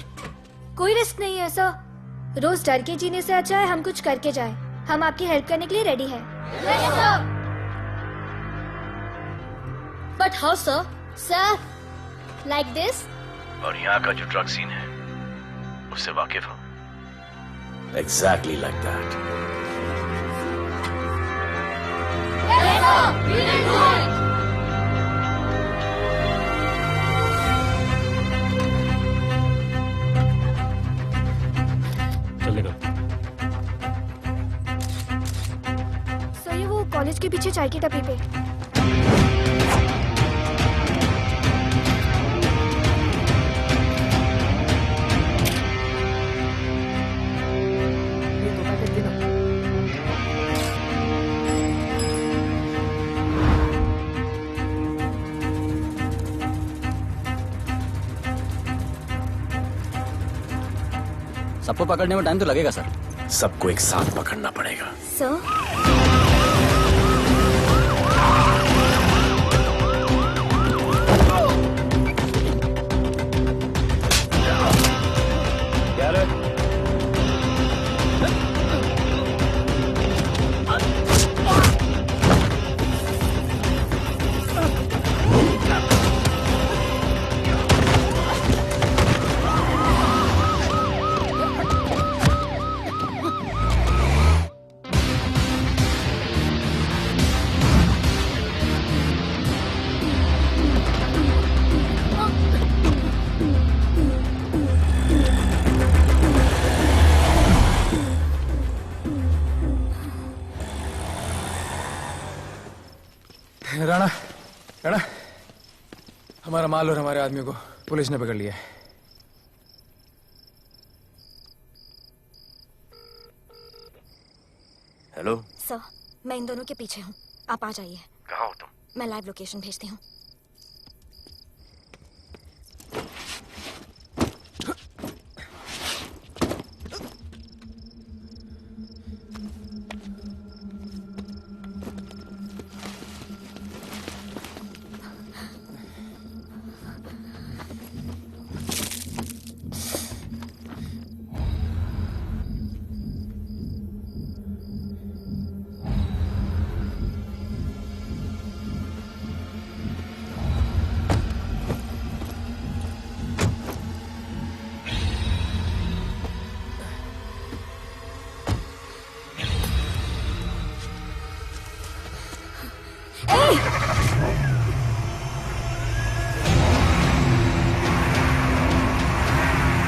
कोई रिस्क नहीं है सर। रोज डर के जीने से अच्छा है हम कुछ करके जाए। हम आपकी हेल्प करने के लिए रेडी हैं। But how sir? Sir, like this. और यहाँ का जो ड्रग सीन है उससे वाकिफ हो? Exactly like that. चलेगा। सर, ये वो कॉलेज के पीछे चाय की टपरी पे। सबको पकड़ने में टाइम तो लगेगा सर। सबको एक साथ पकड़ना पड़ेगा। सर, राणा, राणा, हमारा माल और हमारे आदमियों को पुलिस ने पकड़ लिया है। हेलो सर, मैं इन दोनों के पीछे हूँ। आप आ जाइए। कहाँ हो तुम? मैं लाइव लोकेशन भेजती हूँ।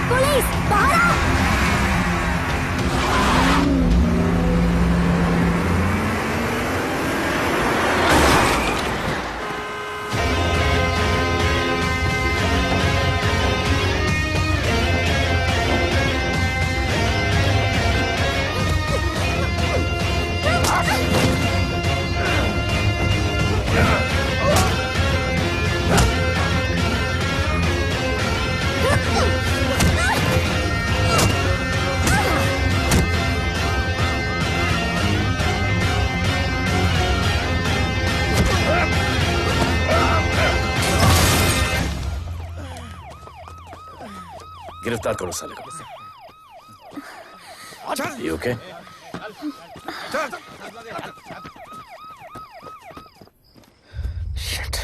पुलिस, बाहर आओ! गिरफ्तार करो साले को। You okay? Shit.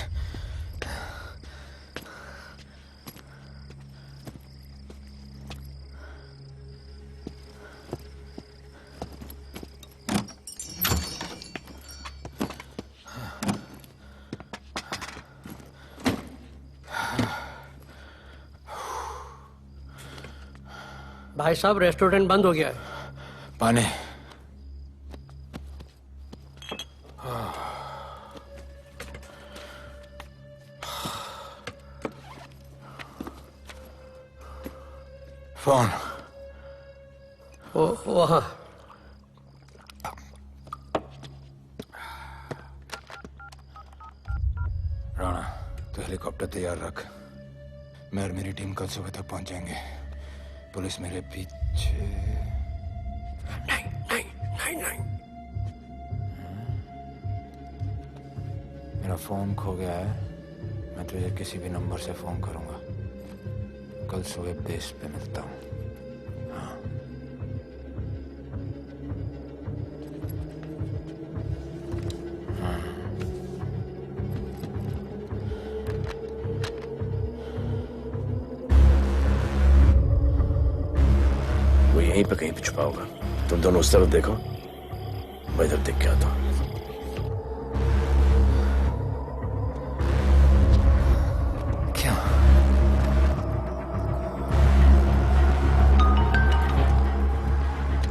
भाई साहब, रेस्टोरेंट बंद हो गया है। पानी। फोन। वहाँ। हेलीकॉप्टर तैयार रख। मैं और मेरी टीम कल सुबह तक पहुंच जाएंगे। पुलिस मेरे पीछे नहीं। मेरा फोन खो गया है। मैं तुझे किसी भी नंबर से फोन करूंगा। कल सुबह बेस पे मिलता हूँ। हाँ। वो यहीं पे कहीं पे छुपा होगा। तुम दोनों उस तरफ देखो, मैं इधर देख के आता हूँ। क्या?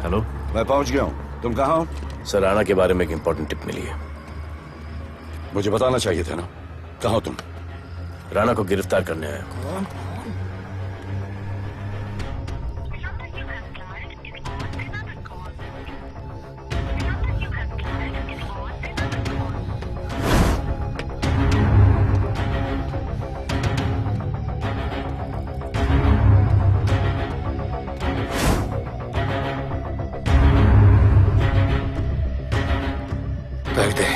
हेलो, मैं पहुंच गया हूँ। तुम कहाँ हो? सर, राणा के बारे में एक इंपॉर्टेंट टिप मिली है। मुझे बताना चाहिए था ना। कहाँ हो तुम? राणा को गिरफ्तार करने आया हूँ। बैग दे।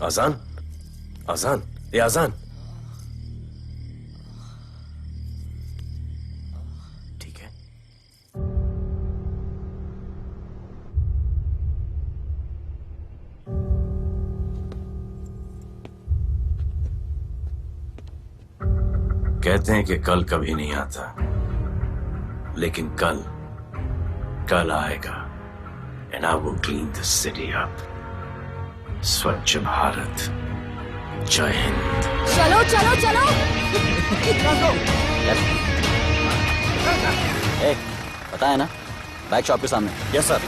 आजान, आजान, ये आजान। ठीक है। कहते हैं कि कल कभी नहीं आता, लेकिन कल आएगा। And I will clean the city up. स्वच्छ भारत। जय हिंद। चलो चलो चलो। पता है ना, बैग शॉप के सामने। Yes sir.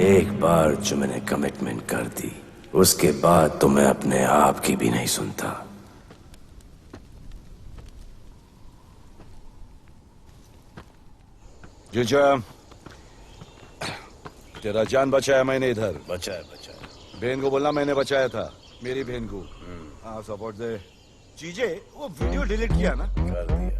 एक बार जो मैंने कमिटमेंट कर दी उसके बाद तो मैं अपने आप की भी नहीं सुनता। जीजा, तेरा जान बचाया मैंने इधर। बचाया बहन को बोलना मैंने बचाया था, मेरी बहन को। हाँ सपोर्ट दे। चीजे वो वीडियो डिलीट किया ना? कर दिया।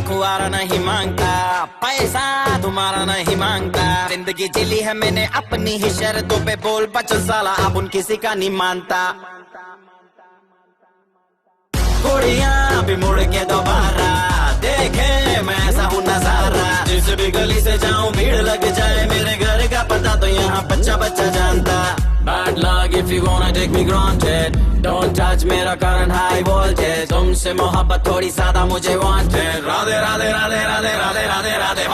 खुआरा नहीं मांगता, पैसा तुम्हारा नहीं मांगता। जिंदगी जिली है मैंने अपनी ही शर्तों पे, बोल बचन साला अब उन किसी का नहीं मानता। कुड़ियां भी मुड़ के दोबारा देखे मैं ऐसा हूँ नजारा। जिस भी गली से जाऊं भीड़ लग जाए, मेरे घर का पता तो यहाँ बच्चा बच्चा जानता। Bad luck if you gonna take me granted, don't touch मेरा current high voltage। तुमसे मोहब्बत थोड़ी ज्यादा मुझे wanted। Radhe Radhe Radhe Radhe Radhe Radhe Radhe.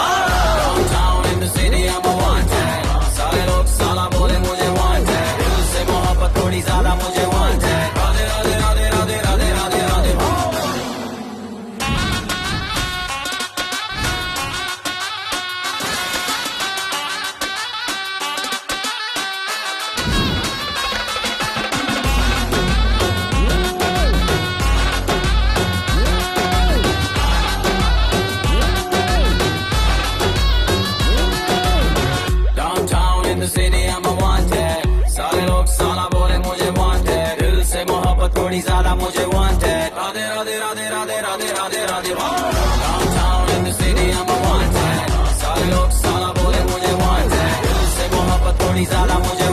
Downtown in the city I'm a wanted, सारे लोग साला बोले मुझे wanted। दिल से मोहब्बत थोड़ी ज्यादा मुझे wanted। Radhe Radhe Radhe Radhe Radhe Radhe Radhe. City, I'm a wanted. थोड़ी ज्यादा मुझे wanted Radhe Radhe Radhe Radhe Radhe Radhe Radhe downtown in the city I'm a wanted सारे लोग साला बोले मुझे वांटेड दिल से मोहब्बत थोड़ी ज्यादा मुझे